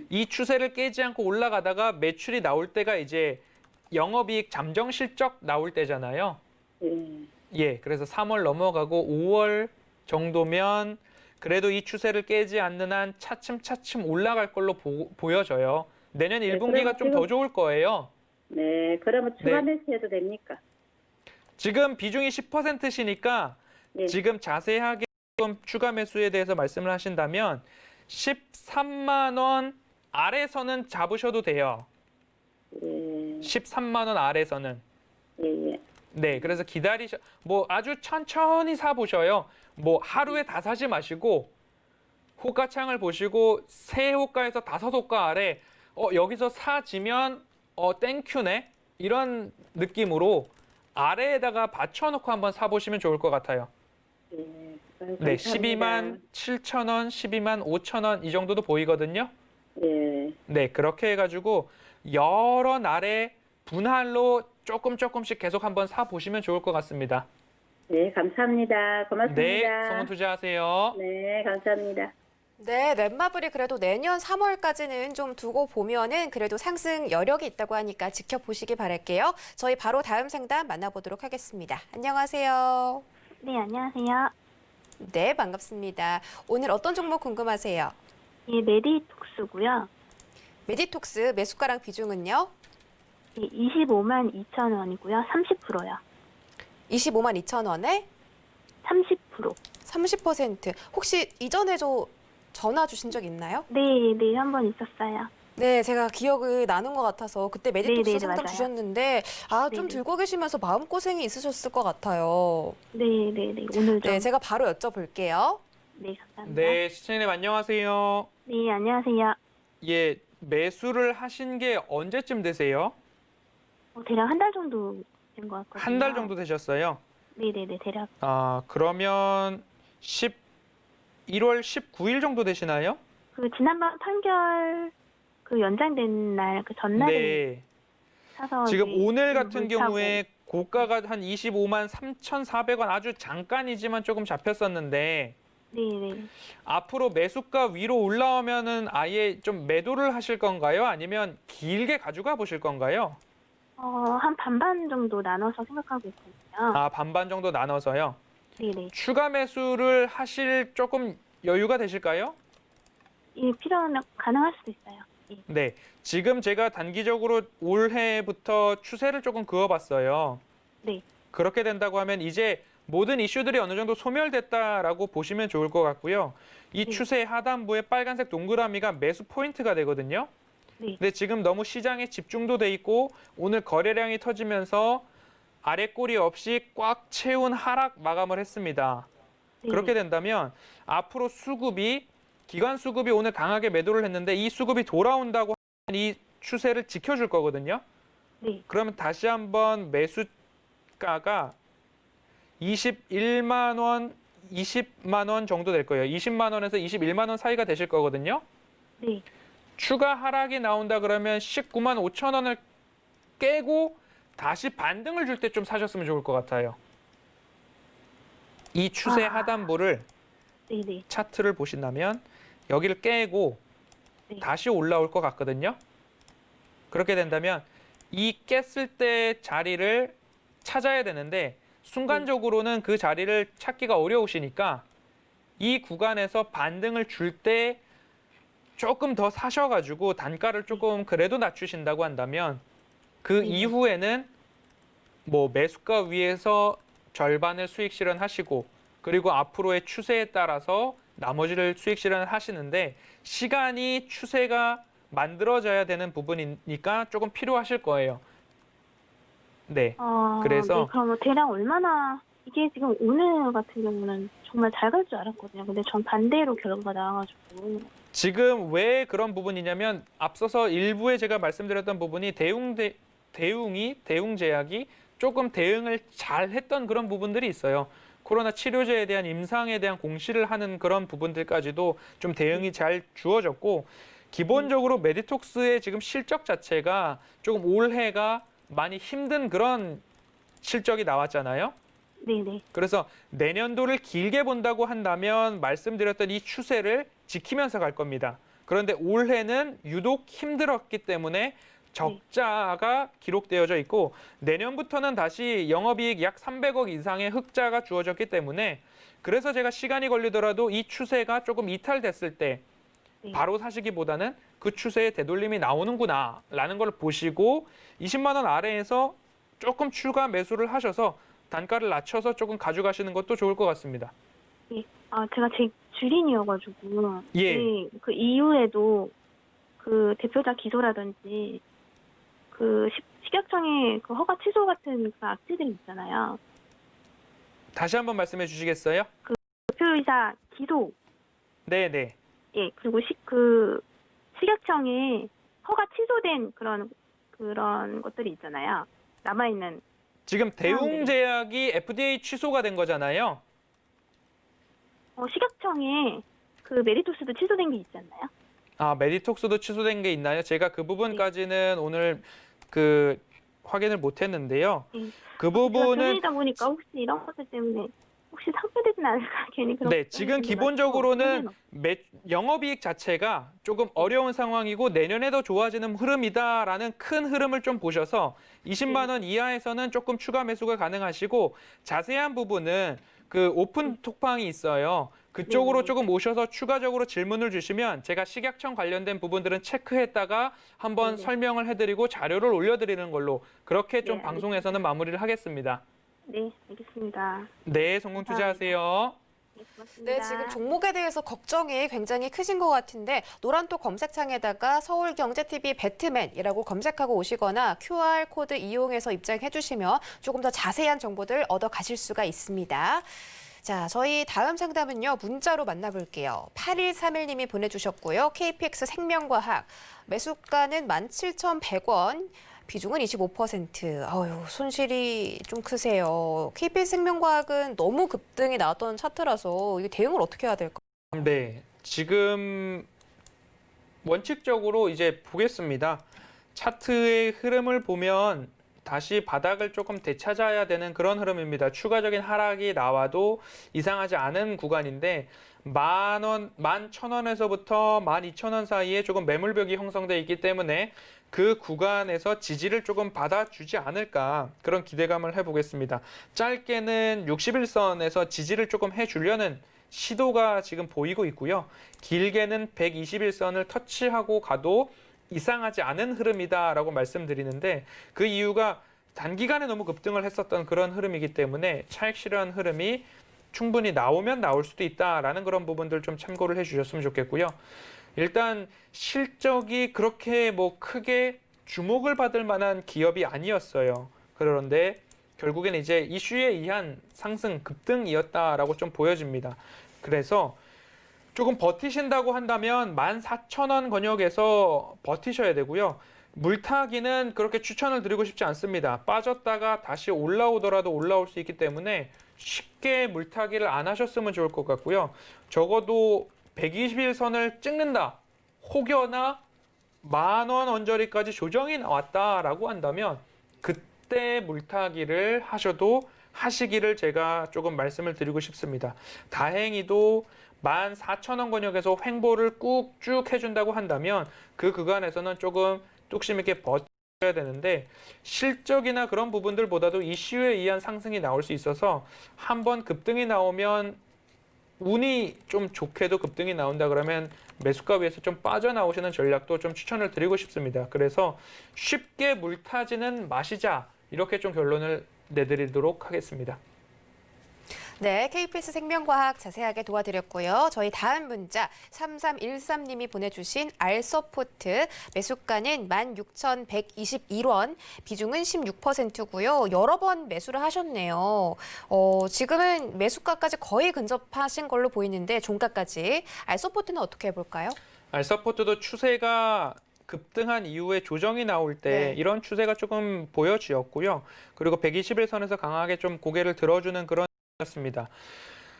[SPEAKER 3] 이 추세를 깨지 않고 올라가다가 매출이 나올 때가 이제 영업이익 잠정 실적 나올 때잖아요.
[SPEAKER 6] 예.
[SPEAKER 3] 그래서 3월 넘어가고 5월 정도면 그래도 이 추세를 깨지 않는 한 차츰차츰 올라갈 걸로 보여져요. 내년 1분기가 좀 더 좋을 거예요.
[SPEAKER 6] 네, 그러면 추가 매수해도 됩니까?
[SPEAKER 3] 지금 비중이 10%시니까
[SPEAKER 6] 예.
[SPEAKER 3] 지금 자세하게 좀 추가 매수에 대해서 말씀을 하신다면 13만 원 아래서는 잡으셔도 돼요.
[SPEAKER 6] 예,
[SPEAKER 3] 13만 원 아래서는.
[SPEAKER 6] 예.
[SPEAKER 3] 네, 그래서 아주 천천히 사 보셔요. 하루에 다 사지 마시고 호가창을 보시고 세 호가에서 다섯 호가 아래 여기서 사지면 땡큐네 이런 느낌으로 아래에다가 받쳐놓고 한번 사보시면 좋을 것 같아요. 네, 12만 7천 원, 12만 5천 원 이 정도도 보이거든요.
[SPEAKER 6] 예.
[SPEAKER 3] 네, 그렇게 해가지고 여러 날에 분할로 조금씩 계속 한번 사보시면 좋을 것 같습니다.
[SPEAKER 6] 네, 감사합니다. 고맙습니다.
[SPEAKER 3] 네, 성원 투자하세요.
[SPEAKER 6] 네, 감사합니다.
[SPEAKER 2] 네, 넷마블이 그래도 내년 3월까지는 좀 두고 보면은 그래도 상승 여력이 있다고 하니까 지켜보시기 바랄게요. 저희 바로 다음 상담 만나보도록 하겠습니다. 안녕하세요.
[SPEAKER 5] 네, 안녕하세요.
[SPEAKER 2] 네, 반갑습니다. 오늘 어떤 종목 궁금하세요?
[SPEAKER 5] 예, 메디톡스고요.
[SPEAKER 2] 메디톡스 매수가랑 비중은요?
[SPEAKER 5] 예, 25만 2천 원이고요. 30%요.
[SPEAKER 2] 25만 2천 원에
[SPEAKER 5] 30%.
[SPEAKER 2] 30%. 혹시 이전에 전화 주신 적 있나요?
[SPEAKER 5] 네, 네, 한 번 있었어요.
[SPEAKER 2] 네, 제가 기억을 나눈 것 같아서 그때 메디톡스
[SPEAKER 5] 네, 네,
[SPEAKER 2] 상담
[SPEAKER 5] 맞아요.
[SPEAKER 2] 주셨는데 좀
[SPEAKER 5] 네.
[SPEAKER 2] 들고 계시면서 마음고생이 있으셨을 것 같아요.
[SPEAKER 5] 네, 네, 네. 오늘 좀.
[SPEAKER 2] 네, 제가 바로 여쭤볼게요.
[SPEAKER 5] 네, 감사합니다.
[SPEAKER 3] 네, 시청자님 안녕하세요.
[SPEAKER 5] 네, 안녕하세요.
[SPEAKER 3] 매수를 하신 게 언제쯤 되세요?
[SPEAKER 5] 대략 한 달 정도
[SPEAKER 7] 된 것 같거든요.
[SPEAKER 3] 한 달 정도 되셨어요?
[SPEAKER 7] 네네네, 대략.
[SPEAKER 3] 아, 그러면 1월 19일 정도 되시나요?
[SPEAKER 7] 그 지난번 판결 그 연장된 날 그 전날에
[SPEAKER 3] 네.
[SPEAKER 7] 사서
[SPEAKER 3] 지금
[SPEAKER 7] 이제
[SPEAKER 3] 오늘 같은
[SPEAKER 7] 물 타고.
[SPEAKER 3] 경우에 고가가 한 25만 3,400원 아주 잠깐이지만 조금 잡혔었는데
[SPEAKER 7] 네네.
[SPEAKER 3] 앞으로 매수가 위로 올라오면은 아예 좀 매도를 하실 건가요? 아니면 길게 가져가 보실 건가요?
[SPEAKER 7] 한 반반 정도 나눠서 생각하고 있거든요.
[SPEAKER 3] 아, 반반 정도 나눠서요.
[SPEAKER 7] 네네.
[SPEAKER 3] 추가 매수를 하실 조금 여유가 되실까요?
[SPEAKER 7] 예, 필요하면 가능할 수도 있어요. 예.
[SPEAKER 3] 네. 지금 제가 단기적으로 올해부터 추세를 조금 그어봤어요.
[SPEAKER 7] 네.
[SPEAKER 3] 그렇게 된다고 하면 이제 모든 이슈들이 어느 정도 소멸됐다라고 보시면 좋을 것 같고요. 이
[SPEAKER 7] 네.
[SPEAKER 3] 추세 하단부의 빨간색 동그라미가 매수 포인트가 되거든요.
[SPEAKER 7] 네.
[SPEAKER 3] 근데 지금 너무 시장에 집중도 돼 있고 오늘 거래량이 터지면서 아래 꼬리 없이 꽉 채운 하락 마감을 했습니다.
[SPEAKER 7] 네.
[SPEAKER 3] 그렇게 된다면 앞으로 수급이 기관 수급이 오늘 강하게 매도를 했는데 이 수급이 돌아온다고 하면 이 추세를 지켜줄 거거든요.
[SPEAKER 7] 네.
[SPEAKER 3] 그러면 다시 한번 매수가가 21만 원, 20만 원 정도 될 거예요. 20만 원에서 21만 원 사이가 되실 거거든요.
[SPEAKER 7] 네.
[SPEAKER 3] 추가 하락이 나온다 그러면 19만 5천 원을 깨고 다시 반등을 줄 때 좀 사셨으면 좋을 것 같아요. 이 추세 하단부를
[SPEAKER 7] 네네.
[SPEAKER 3] 차트를 보신다면 여기를 깨고
[SPEAKER 7] 네.
[SPEAKER 3] 다시 올라올 것 같거든요. 그렇게 된다면 이 깼을 때 자리를 찾아야 되는데 순간적으로는 그 자리를 찾기가 어려우시니까 이 구간에서 반등을 줄 때 조금 더 사셔가지고 단가를 조금 그래도 낮추신다고 한다면 그 이후에는 뭐 매수가 위에서 절반을 수익 실현하시고 그리고 앞으로의 추세에 따라서 나머지를 수익 실현을 하시는데 시간이 추세가 만들어져야 되는 부분이니까 조금 필요하실 거예요. 네. 그래서
[SPEAKER 7] 네, 그럼 대략 얼마나 이게 지금 오늘 같은 경우는 정말 잘 갈 줄 알았거든요. 근데 전 반대로 결과가 나와가지고.
[SPEAKER 3] 지금 왜 그런 부분이냐면 앞서서 일부에 제가 말씀드렸던 부분이 대웅제약이 조금 대응을 잘 했던 그런 부분들이 있어요. 코로나 치료제에 대한 임상에 대한 공시를 하는 그런 부분들까지도 좀 대응이 잘 주어졌고 기본적으로 메디톡스의 지금 실적 자체가 조금 올해가 많이 힘든 그런 실적이 나왔잖아요.
[SPEAKER 7] 네네.
[SPEAKER 3] 그래서 내년도를 길게 본다고 한다면 말씀드렸던 이 추세를 지키면서 갈 겁니다. 그런데 올해는 유독 힘들었기 때문에 적자가 기록되어져 있고 내년부터는 다시 영업이익 약 300억 이상의 흑자가 주어졌기 때문에 그래서 제가 시간이 걸리더라도 이 추세가 조금 이탈됐을 때 바로 사시기보다는 그 추세의 되돌림이 나오는구나 라는 걸 보시고 20만 원 아래에서 조금 추가 매수를 하셔서 단가를 낮춰서 조금 가져가시는 것도 좋을 것 같습니다.
[SPEAKER 7] 예. 제가 제 주린이어가지고.
[SPEAKER 3] 예.
[SPEAKER 7] 네, 그 이후에도 그 대표자 기소라든지 그 식약청의 그 허가 취소 같은 그 악재들이 있잖아요.
[SPEAKER 3] 다시 한번 말씀해 주시겠어요?
[SPEAKER 7] 대표이사 기소.
[SPEAKER 3] 네네.
[SPEAKER 7] 예, 그리고 식약청에 허가 취소된 그런 것들이 있잖아요. 남아있는.
[SPEAKER 3] 지금 대웅제약이 FDA 취소가 된 거잖아요.
[SPEAKER 7] 식약청에 그 메디토스도 취소된 게 있지 않나요?
[SPEAKER 3] 아, 메디톡스도 취소된 게 있나요? 제가 그 부분까지는 오늘 확인을 못 했는데요.
[SPEAKER 7] 예.
[SPEAKER 3] 그
[SPEAKER 7] 제가
[SPEAKER 3] 부분은
[SPEAKER 7] 주린이다 보니까 혹시 이런 것들 때문에 혹시 상폐되진 않을까 괜히 그런.
[SPEAKER 3] 네, 지금 기본적으로는 영업이익 자체가 조금 어려운 상황이고 내년에도 좋아지는 흐름이다라는 큰 흐름을 좀 보셔서 20만 원 이하에서는 조금 추가 매수가 가능하시고 자세한 부분은 그 오픈 톡방이 있어요. 그쪽으로 조금 오셔서 추가적으로 질문을 주시면 제가 식약청 관련된 부분들은 체크했다가 한번 설명을 해드리고 자료를 올려드리는 걸로 그렇게 좀 방송에서는 마무리를 하겠습니다.
[SPEAKER 7] 네, 알겠습니다.
[SPEAKER 3] 네, 성공 투자하세요.
[SPEAKER 7] 네, 고맙습니다.
[SPEAKER 2] 네, 지금 종목에 대해서 걱정이 굉장히 크신 것 같은데 노란톡 검색창에다가 서울경제TV 배트맨이라고 검색하고 오시거나 QR코드 이용해서 입장해 주시면 조금 더 자세한 정보들 얻어 가실 수가 있습니다. 자, 저희 다음 상담은요. 문자로 만나볼게요. 8131님이 보내주셨고요. KPX 생명과학 매수가는 17,100원. 비중은 25%. 아유, 손실이 좀 크세요. KP생명과학은 너무 급등이 나왔던 차트라서 이게 대응을 어떻게 해야 될까요?
[SPEAKER 3] 네, 지금 원칙적으로 이제 보겠습니다. 차트의 흐름을 보면 다시 바닥을 조금 되찾아야 되는 그런 흐름입니다. 추가적인 하락이 나와도 이상하지 않은 구간인데 11,000원에서부터 12,000원 사이에 조금 매물벽이 형성돼 있기 때문에 그 구간에서 지지를 조금 받아주지 않을까 그런 기대감을 해보겠습니다. 짧게는 61선에서 지지를 조금 해주려는 시도가 지금 보이고 있고요. 길게는 121선을 터치하고 가도 이상하지 않은 흐름이다라고 말씀드리는데 그 이유가 단기간에 너무 급등을 했었던 그런 흐름이기 때문에 차익 실현 흐름이 충분히 나오면 나올 수도 있다라는 그런 부분들 좀 참고를 해주셨으면 좋겠고요. 일단 실적이 그렇게 뭐 크게 주목을 받을 만한 기업이 아니었어요. 그런데 결국엔 이제 이슈에 의한 상승 급등이었다라고 좀 보여집니다. 그래서 조금 버티신다고 한다면 14,000원 권역에서 버티셔야 되고요. 물타기는 그렇게 추천을 드리고 싶지 않습니다. 빠졌다가 다시 올라오더라도 올라올 수 있기 때문에 쉽게 물타기를 안 하셨으면 좋을 것 같고요. 적어도 121선을 찍는다. 혹여나 10,000원 언저리까지 조정이 나왔다라고 한다면 그때 물타기를 하시기를 제가 조금 말씀을 드리고 싶습니다. 다행히도 14,000원 권역에서 횡보를 꾹 쭉 해준다고 한다면 그 구간에서는 조금 뚝심 있게 버텨야 되는데 실적이나 그런 부분들보다도 이슈에 의한 상승이 나올 수 있어서 한번 급등이 나오면 운이 좀 좋게도 급등이 나온다 그러면 매수가 위에서 좀 빠져나오시는 전략도 좀 추천을 드리고 싶습니다. 그래서 쉽게 물타지는 마시자 이렇게 좀 결론을 내드리도록 하겠습니다.
[SPEAKER 2] 네, KPS 생명과학 자세하게 도와드렸고요. 저희 다음 문자 3313님이 보내주신 알서포트 매수가는 16,121원, 비중은 16%고요. 여러 번 매수를 하셨네요. 지금은 매수가까지 거의 근접하신 걸로 보이는데 종가까지. 알서포트는 어떻게 해볼까요?
[SPEAKER 3] 알서포트도 추세가 급등한 이후에 조정이 나올 때
[SPEAKER 2] 네.
[SPEAKER 3] 이런 추세가 조금 보여지었고요. 그리고 121선에서 강하게 좀 고개를 들어주는 그런 습니다.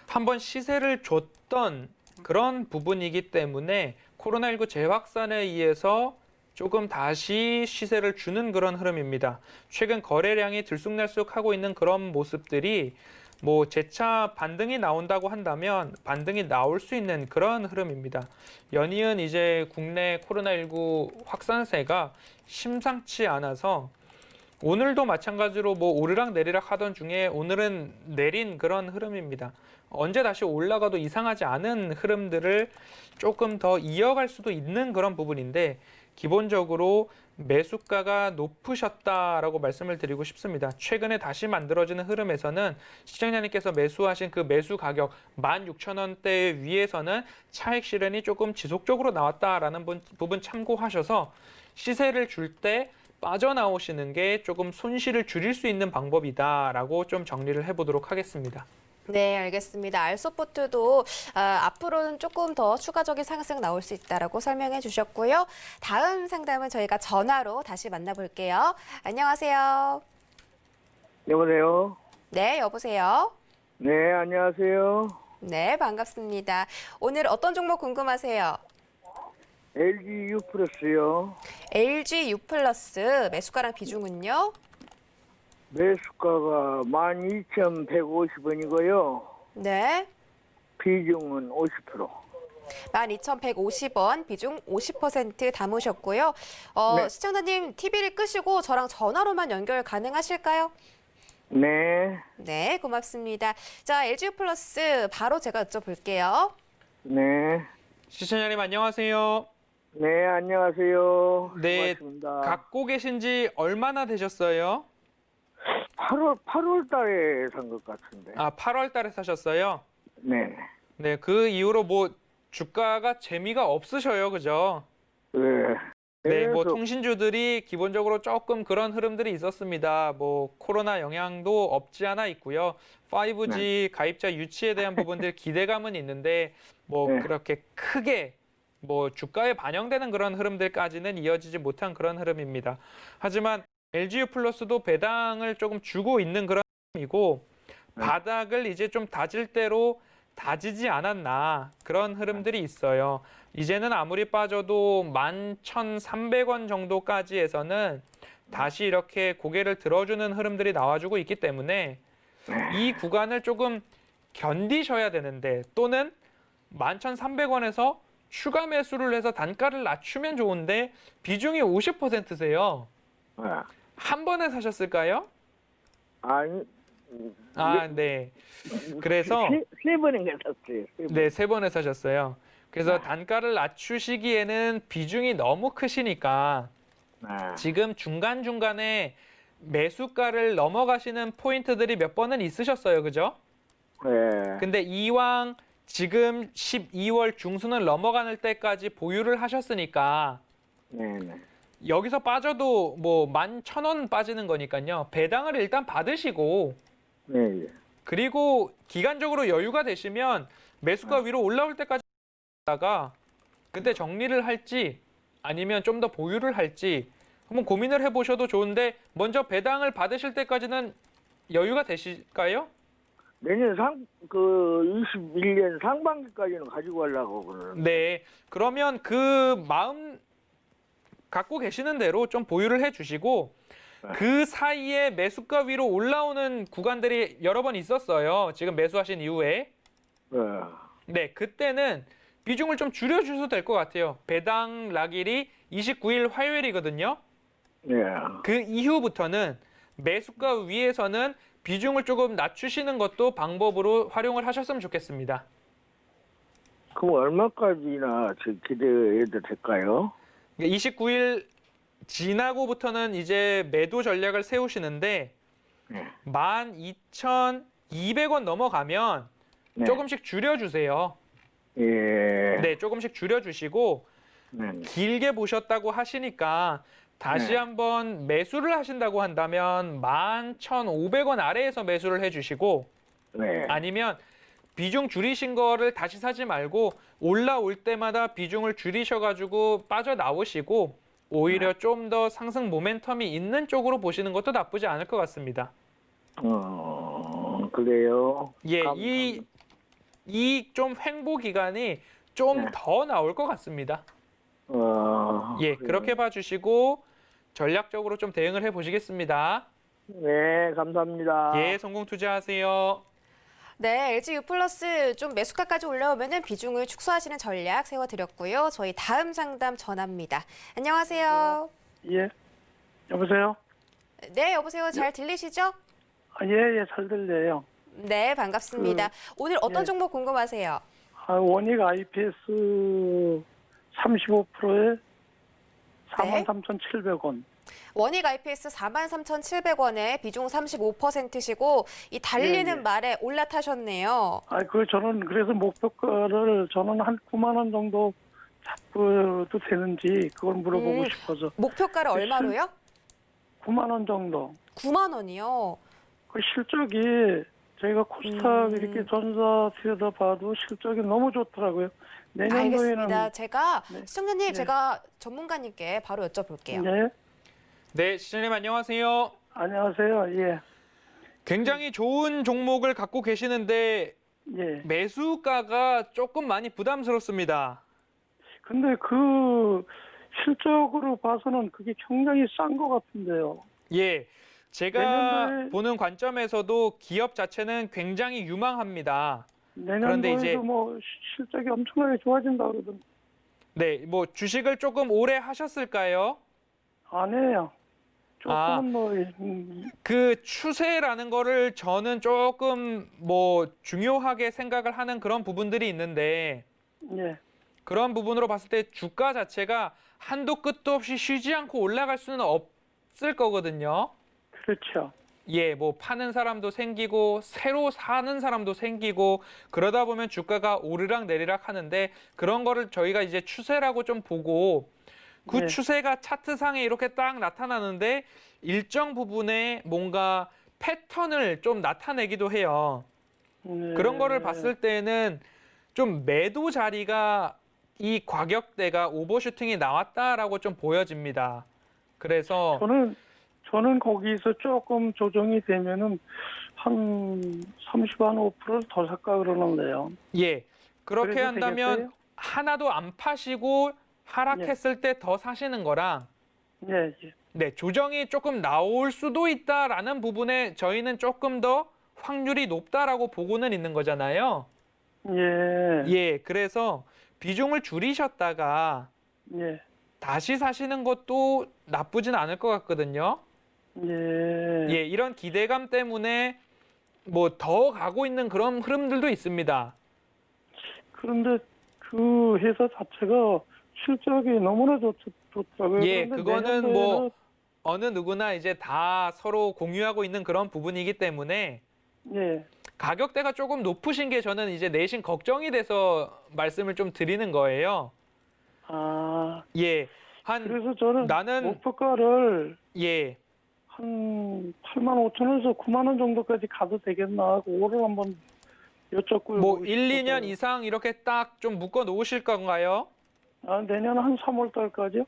[SPEAKER 3] 한번 시세를 줬던 그런 부분이기 때문에 코로나19 재확산에 의해서 조금 다시 시세를 주는 그런 흐름입니다. 최근 거래량이 들쑥날쑥하고 있는 그런 모습들이 뭐 재차 반등이 나온다고 한다면 반등이 나올 수 있는 그런 흐름입니다. 연이은 이제 국내 코로나19 확산세가 심상치 않아서 오늘도 마찬가지로 뭐 오르락 내리락 하던 중에 오늘은 내린 그런 흐름입니다. 언제 다시 올라가도 이상하지 않은 흐름들을 조금 더 이어갈 수도 있는 그런 부분인데 기본적으로 매수가가 높으셨다라고 말씀을 드리고 싶습니다. 최근에 다시 만들어지는 흐름에서는 시청자님께서 매수하신 그 매수 가격 16,000원대 위에서는 차익 실현이 조금 지속적으로 나왔다라는 부분 참고하셔서 시세를 줄 때 빠져나오시는 게 조금 손실을 줄일 수 있는 방법이다라고 좀 정리를 해보도록 하겠습니다.
[SPEAKER 2] 네, 알겠습니다. 알서포트도 앞으로는 조금 더 추가적인 상승 나올 수 있다라고 설명해 주셨고요. 다음 상담은 저희가 전화로 다시 만나볼게요. 안녕하세요.
[SPEAKER 8] 여보세요?
[SPEAKER 2] 네, 여보세요.
[SPEAKER 8] 네, 안녕하세요.
[SPEAKER 2] 네, 반갑습니다. 오늘 어떤 종목 궁금하세요?
[SPEAKER 8] LG U 플러스요.
[SPEAKER 2] LG U 플러스 매수가랑 비중은요?
[SPEAKER 8] 매수가가 12,150원이고요.
[SPEAKER 2] 네.
[SPEAKER 8] 비중은 50%.
[SPEAKER 2] 12,150원, 비중 50% 담으셨고요.
[SPEAKER 8] 네.
[SPEAKER 2] 시청자님 TV를 끄시고 저랑 전화로만 연결 가능하실까요?
[SPEAKER 8] 네,
[SPEAKER 2] 네, 고맙습니다. 자, LG U 플러스 바로 제가 여쭤볼게요.
[SPEAKER 8] 네.
[SPEAKER 3] 시청자님 안녕하세요.
[SPEAKER 8] 네, 안녕하세요.
[SPEAKER 3] 네,
[SPEAKER 8] 고맙습니다.
[SPEAKER 3] 갖고 계신 지 얼마나 되셨어요?
[SPEAKER 8] 8월 달에 산 것 같은데.
[SPEAKER 3] 8월 달에 사셨어요?
[SPEAKER 8] 네.
[SPEAKER 3] 네, 그 이후로 뭐 주가가 재미가 없으셔요, 그죠?
[SPEAKER 8] 네.
[SPEAKER 3] 네, 뭐
[SPEAKER 8] 계속,
[SPEAKER 3] 통신주들이 기본적으로 조금 그런 흐름들이 있었습니다. 뭐 코로나 영향도 없지 않아 있고요. 5G 가입자 유치에 대한 부분들 기대감은 있는데 뭐
[SPEAKER 8] 네.
[SPEAKER 3] 그렇게 크게 뭐 주가에 반영되는 그런 흐름들까지는 이어지지 못한 그런 흐름입니다. 하지만 LGU 플러스도 배당을 조금 주고 있는 그런 흐름이고
[SPEAKER 8] 네.
[SPEAKER 3] 바닥을 이제 좀 다질 대로 다지지 않았나 그런 흐름들이 있어요. 이제는 아무리 빠져도 11,300원 정도까지 해서는 다시 이렇게 고개를 들어주는 흐름들이 나와주고 있기 때문에 이 구간을 조금 견디셔야 되는데 또는 11,300원에서 추가 매수를 해서 단가를 낮추면 좋은데 비중이 50%세요.
[SPEAKER 8] 네.
[SPEAKER 3] 한 번에 사셨을까요?
[SPEAKER 8] 아니,
[SPEAKER 3] 아, 네. 그래서
[SPEAKER 8] 세 번인가 샀어요. 세 번.
[SPEAKER 3] 네, 3번에 사셨어요. 그래서 단가를 낮추시기에는 비중이 너무 크시니까
[SPEAKER 8] 네.
[SPEAKER 3] 지금 중간중간에 매수가를 넘어가시는 포인트들이 몇 번은 있으셨어요. 그죠?
[SPEAKER 8] 네.
[SPEAKER 3] 근데 이왕 지금 12월 중순을 넘어가는 때까지 보유를 하셨으니까
[SPEAKER 8] 네. 네.
[SPEAKER 3] 여기서 빠져도 뭐 11,000원 빠지는 거니까요. 배당을 일단 받으시고
[SPEAKER 8] 네.
[SPEAKER 3] 그리고 기간적으로 여유가 되시면 매수가 위로 올라올 때까지 다가 그때 정리를 할지 아니면 좀 더 보유를 할지 한번 고민을 해보셔도 좋은데 먼저 배당을 받으실 때까지는 여유가 되실까요?
[SPEAKER 8] 내년 21년 상반기까지는 가지고 가려고 그러는데.
[SPEAKER 3] 네. 그러면 그 마음 갖고 계시는 대로 좀 보유를 해주시고 그 사이에 매수가 위로 올라오는 구간들이 여러 번 있었어요. 지금 매수하신 이후에.
[SPEAKER 8] 네.
[SPEAKER 3] 네, 그때는 비중을 좀 줄여주셔도 될 것 같아요. 배당 락일이 29일 화요일이거든요.
[SPEAKER 8] 네.
[SPEAKER 3] 그 이후부터는 매수가 위에서는 비중을 조금 낮추시는 것도 방법으로 활용을 하셨으면 좋겠습니다.
[SPEAKER 8] 그럼 얼마까지나 기대해도 될까요?
[SPEAKER 3] 29일 지나고부터는 이제 매도 전략을 세우시는데
[SPEAKER 8] 네.
[SPEAKER 3] 12,200원 넘어가면
[SPEAKER 8] 네.
[SPEAKER 3] 조금씩 줄여주세요.
[SPEAKER 8] 예.
[SPEAKER 3] 네, 조금씩 줄여주시고
[SPEAKER 8] 네.
[SPEAKER 3] 길게 보셨다고 하시니까 다시
[SPEAKER 8] 네.
[SPEAKER 3] 한번 매수를 하신다고 한다면 11,500원 아래에서 매수를 해주시고
[SPEAKER 8] 네.
[SPEAKER 3] 아니면 비중 줄이신 거를 다시 사지 말고 올라올 때마다 비중을 줄이셔가지고 빠져나오시고 오히려 좀 더 상승 모멘텀이 있는 쪽으로 보시는 것도 나쁘지 않을 것 같습니다.
[SPEAKER 8] 그래요.
[SPEAKER 3] 예,
[SPEAKER 8] 감사합니다.
[SPEAKER 3] 이 좀 횡보 기간이 좀
[SPEAKER 8] 네.
[SPEAKER 3] 더 나올 것 같습니다. 예,
[SPEAKER 8] 그래요.
[SPEAKER 3] 그렇게 봐주시고 전략적으로 좀 대응을 해보시겠습니다.
[SPEAKER 8] 네, 감사합니다.
[SPEAKER 3] 예, 성공 투자하세요.
[SPEAKER 2] 네, LGU 플러스 좀 매수가까지 올라오면은 비중을 축소하시는 전략 세워드렸고요. 저희 다음 상담 전합니다. 안녕하세요.
[SPEAKER 9] 예. 여보세요?
[SPEAKER 2] 네, 여보세요. 잘 들리시죠?
[SPEAKER 9] 예, 잘 들려요.
[SPEAKER 2] 네, 반갑습니다. 오늘 어떤
[SPEAKER 9] 예.
[SPEAKER 2] 종목 궁금하세요?
[SPEAKER 9] 원익 IPS 35%에
[SPEAKER 2] 네.
[SPEAKER 9] 43,700원.
[SPEAKER 2] 원익 IPS 43,700원에 비중 35%시고 이 달리는
[SPEAKER 9] 예.
[SPEAKER 2] 말에 올라타셨네요.
[SPEAKER 9] 저는 그래서 목표가를 저는 한 9만 원 정도 잡고도 되는지 그걸 물어보고 싶어서.
[SPEAKER 2] 목표가를 얼마로요?
[SPEAKER 9] 9만 원 정도.
[SPEAKER 2] 9만 원이요.
[SPEAKER 9] 그 실적이 저희가 코스닥 이렇게 전사 들여다봐도 실적이 너무 좋더라고요. 내년도에는
[SPEAKER 2] 알겠습니다. 제가
[SPEAKER 9] 네.
[SPEAKER 2] 시청자님
[SPEAKER 9] 네.
[SPEAKER 2] 제가 전문가님께 바로 여쭤볼게요.
[SPEAKER 9] 네.
[SPEAKER 3] 네, 시청자님 안녕하세요.
[SPEAKER 9] 안녕하세요. 예.
[SPEAKER 3] 굉장히 좋은 종목을 갖고 계시는데
[SPEAKER 9] 예.
[SPEAKER 3] 매수가가 조금 많이 부담스럽습니다.
[SPEAKER 9] 근데 그 실적으로 봐서는 그게 굉장히 싼 것 같은데요.
[SPEAKER 3] 예, 제가
[SPEAKER 9] 내년도에-
[SPEAKER 3] 보는 관점에서도 기업 자체는 굉장히 유망합니다.
[SPEAKER 9] 내년도에도
[SPEAKER 3] 이제-
[SPEAKER 9] 뭐 실적이 엄청나게 좋아진다 그러던데
[SPEAKER 3] 네, 뭐 주식을 조금 오래 하셨을까요?
[SPEAKER 9] 안 해요.
[SPEAKER 3] 아.
[SPEAKER 9] 조금은 뭐
[SPEAKER 3] 그 추세라는 거를 저는 조금 뭐 중요하게 생각을 하는 그런 부분들이 있는데
[SPEAKER 9] 예.
[SPEAKER 3] 그런 부분으로 봤을 때 주가 자체가 한도 끝도 없이 쉬지 않고 올라갈 수는 없을 거거든요.
[SPEAKER 9] 그렇죠.
[SPEAKER 3] 예, 뭐 파는 사람도 생기고 새로 사는 사람도 생기고 그러다 보면 주가가 오르락 내리락 하는데 그런 거를 저희가 이제 추세라고 좀 보고 그
[SPEAKER 9] 네.
[SPEAKER 3] 추세가 차트상에 이렇게 딱 나타나는데 일정 부분에 뭔가 패턴을 좀 나타내기도 해요.
[SPEAKER 9] 네.
[SPEAKER 3] 그런 거를 봤을 때는 좀 매도 자리가 이 가격대가 오버슈팅이 나왔다라고 좀 보여집니다. 그래서
[SPEAKER 9] 저는 거기서 조금 조정이 되면은 한 5%를 더 살까 그러는데요.
[SPEAKER 3] 예. 그렇게
[SPEAKER 9] 그래도
[SPEAKER 3] 한다면
[SPEAKER 9] 되겠어요?
[SPEAKER 3] 하나도 안 파시고 하락했을 때 더 사시는 거랑
[SPEAKER 9] 예, 예.
[SPEAKER 3] 네, 조정이 조금 나올 수도 있다라는 부분에 저희는 조금 더 확률이 높다라고 보고는 있는 거잖아요.
[SPEAKER 9] 예.
[SPEAKER 3] 예, 그래서 비중을 줄이셨다가
[SPEAKER 9] 예.
[SPEAKER 3] 다시 사시는 것도 나쁘진 않을 것 같거든요.
[SPEAKER 9] 예.
[SPEAKER 3] 예, 이런 기대감 때문에 뭐 더 가고 있는 그런 흐름들도 있습니다.
[SPEAKER 9] 그런데 그 회사 자체가 실적이 너무나 좋더라고요.
[SPEAKER 3] 예,
[SPEAKER 9] 그런데
[SPEAKER 3] 그거는
[SPEAKER 9] 내년도에는-
[SPEAKER 3] 뭐 어느 누구나 이제 다 서로 공유하고 있는 그런 부분이기 때문에
[SPEAKER 9] 예.
[SPEAKER 3] 가격대가 조금 높으신 게 저는 이제 내심 걱정이 돼서 말씀을 좀 드리는 거예요.
[SPEAKER 9] 아,
[SPEAKER 3] 예,
[SPEAKER 9] 그래서 저는
[SPEAKER 3] 나는-
[SPEAKER 9] 목표가를
[SPEAKER 3] 예,
[SPEAKER 9] 한 8만 5천원에서 9만 원 정도까지 가도 되겠나 하고 그거를 한번 여쭙고
[SPEAKER 3] 뭐 1, 2년 이상 이렇게 딱 좀 묶어 놓으실 건가요?
[SPEAKER 9] 내년 한 3월 달까지요?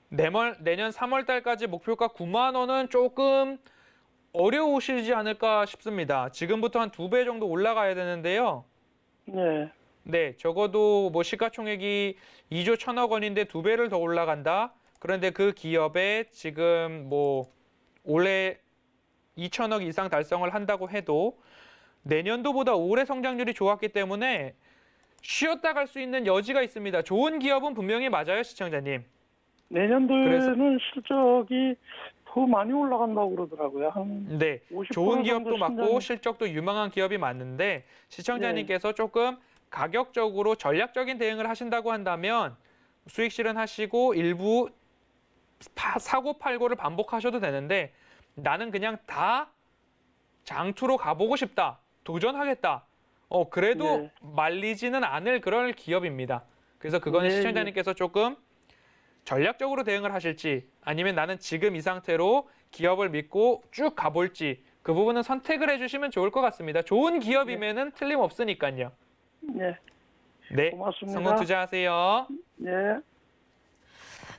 [SPEAKER 3] 내년 3월 달까지 목표가 9만 원은 조금 어려우시지 않을까 싶습니다. 지금부터 한 2배 정도 올라가야 되는데요.
[SPEAKER 9] 네.
[SPEAKER 3] 네, 적어도 뭐 시가총액이 2조 1천억 원인데 2배를 더 올라간다. 그런데 그 기업에 지금 뭐 올해 2천억 이상 달성을 한다고 해도 내년도보다 올해 성장률이 좋았기 때문에 쉬었다 갈 수 있는 여지가 있습니다. 좋은 기업은 분명히 맞아요, 시청자님.
[SPEAKER 9] 내년도에는 실적이 더 많이 올라간다고 그러더라고요. 한
[SPEAKER 3] 네,
[SPEAKER 9] 50%
[SPEAKER 3] 좋은 기업도
[SPEAKER 9] 정도
[SPEAKER 3] 맞고
[SPEAKER 9] 신장이-
[SPEAKER 3] 실적도 유망한 기업이 맞는데 시청자님께서 조금 가격적으로 전략적인 대응을 하신다고 한다면 수익 실현하시고 일부 사고 팔고를 반복하셔도 되는데 나는 그냥 다 장투로 가보고 싶다. 도전하겠다. 그래도
[SPEAKER 9] 네.
[SPEAKER 3] 말리지는 않을 그런 기업입니다. 그래서 그거는
[SPEAKER 9] 네,
[SPEAKER 3] 시청자님께서 조금 전략적으로 대응을 하실지 아니면 나는 지금 이 상태로 기업을 믿고 쭉 가볼지 그 부분은 선택을 해주시면 좋을 것 같습니다. 좋은 기업이면은 틀림없으니까요.
[SPEAKER 9] 네.
[SPEAKER 3] 네,
[SPEAKER 9] 고맙습니다.
[SPEAKER 3] 성공 투자하세요.
[SPEAKER 9] 네.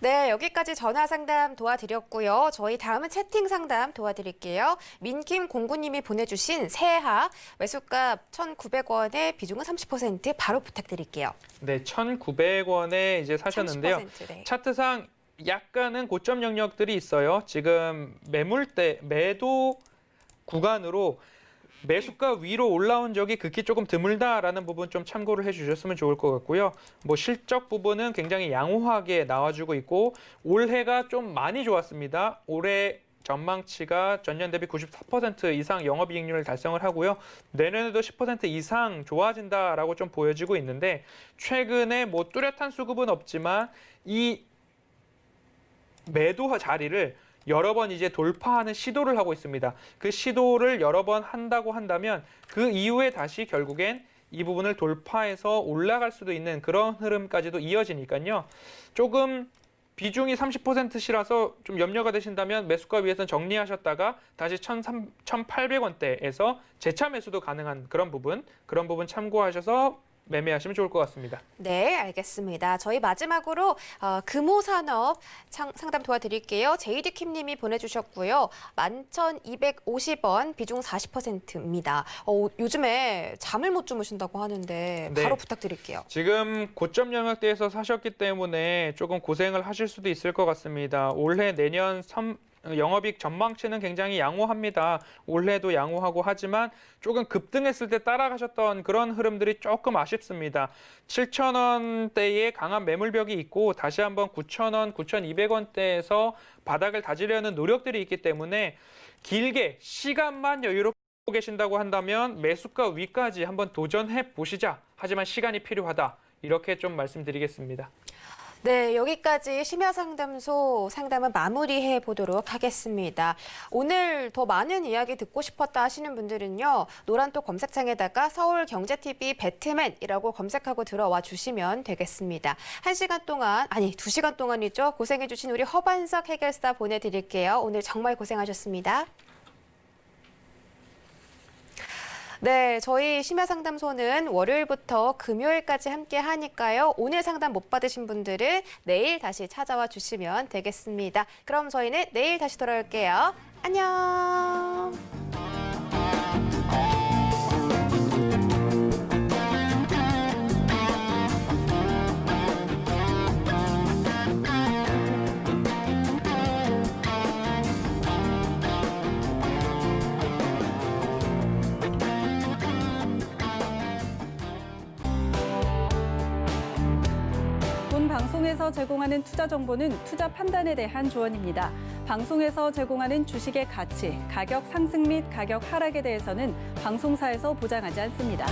[SPEAKER 2] 네, 여기까지 전화 상담 도와드렸고요. 저희 다음은 채팅 상담 도와드릴게요. 민김 공구님이 보내주신 새하 매수값 1,900원에 비중은 30% 바로 부탁드릴게요.
[SPEAKER 3] 네, 1,900원에 이제 사셨는데요.
[SPEAKER 2] 30%, 네.
[SPEAKER 3] 차트상 약간은 고점 영역들이 있어요. 지금 매도 구간으로 매수가 위로 올라온 적이 극히 조금 드물다라는 부분 좀 참고를 해주셨으면 좋을 것 같고요. 뭐 실적 부분은 굉장히 양호하게 나와주고 있고 올해가 좀 많이 좋았습니다. 올해 전망치가 전년 대비 94% 이상 영업이익률을 달성을 하고요. 내년에도 10% 이상 좋아진다라고 좀 보여지고 있는데 최근에 뭐 뚜렷한 수급은 없지만 이 매도 자리를 여러 번 이제 돌파하는 시도를 하고 있습니다. 그 시도를 여러 번 한다고 한다면 그 이후에 다시 결국엔 이 부분을 돌파해서 올라갈 수도 있는 그런 흐름까지도 이어지니까요. 조금 비중이 30%시라서 좀 염려가 되신다면 매수가 위에서는 정리하셨다가 다시 1,800원대에서 재차 매수도 가능한 그런 부분 참고하셔서 매매하시면 좋을 것 같습니다.
[SPEAKER 2] 네, 알겠습니다. 저희 마지막으로 금호산업 상담 도와드릴게요. JD킴님이 보내주셨고요. 11,250원, 비중 40%입니다. 요즘에 잠을 못 주무신다고 하는데
[SPEAKER 3] 네.
[SPEAKER 2] 바로 부탁드릴게요.
[SPEAKER 3] 지금 고점 영역대에서 사셨기 때문에 조금 고생을 하실 수도 있을 것 같습니다. 올해 내년 영업이익 전망치는 굉장히 양호합니다. 올해도 양호하고 하지만 조금 급등했을 때 따라가셨던 그런 흐름들이 조금 아쉽습니다. 7,000원대의 강한 매물벽이 있고 다시 한번 9,000원, 9,200원대에서 바닥을 다지려는 노력들이 있기 때문에 길게 시간만 여유롭게 계신다고 한다면 매수가 위까지 한번 도전해 보시자. 하지만 시간이 필요하다. 이렇게 좀 말씀드리겠습니다.
[SPEAKER 2] 네, 여기까지 심야상담소 상담은 마무리해 보도록 하겠습니다. 오늘 더 많은 이야기 듣고 싶었다 하시는 분들은요. 노란톡 검색창에다가 서울경제TV 배트맨이라고 검색하고 들어와 주시면 되겠습니다. 1시간 동안, 아니 2시간 동안이죠. 고생해 주신 우리 허반석 해결사 보내드릴게요. 오늘 정말 고생하셨습니다. 네, 저희 심야상담소는 월요일부터 금요일까지 함께 하니까요. 오늘 상담 못 받으신 분들은 내일 다시 찾아와 주시면 되겠습니다. 그럼 저희는 내일 다시 돌아올게요. 안녕.
[SPEAKER 1] 본 방송에서 제공하는 투자 정보는 투자 판단에 대한 조언입니다. 방송에서 제공하는 주식의 가치, 가격 상승 및 가격 하락에 대해서는 방송사에서 보장하지 않습니다.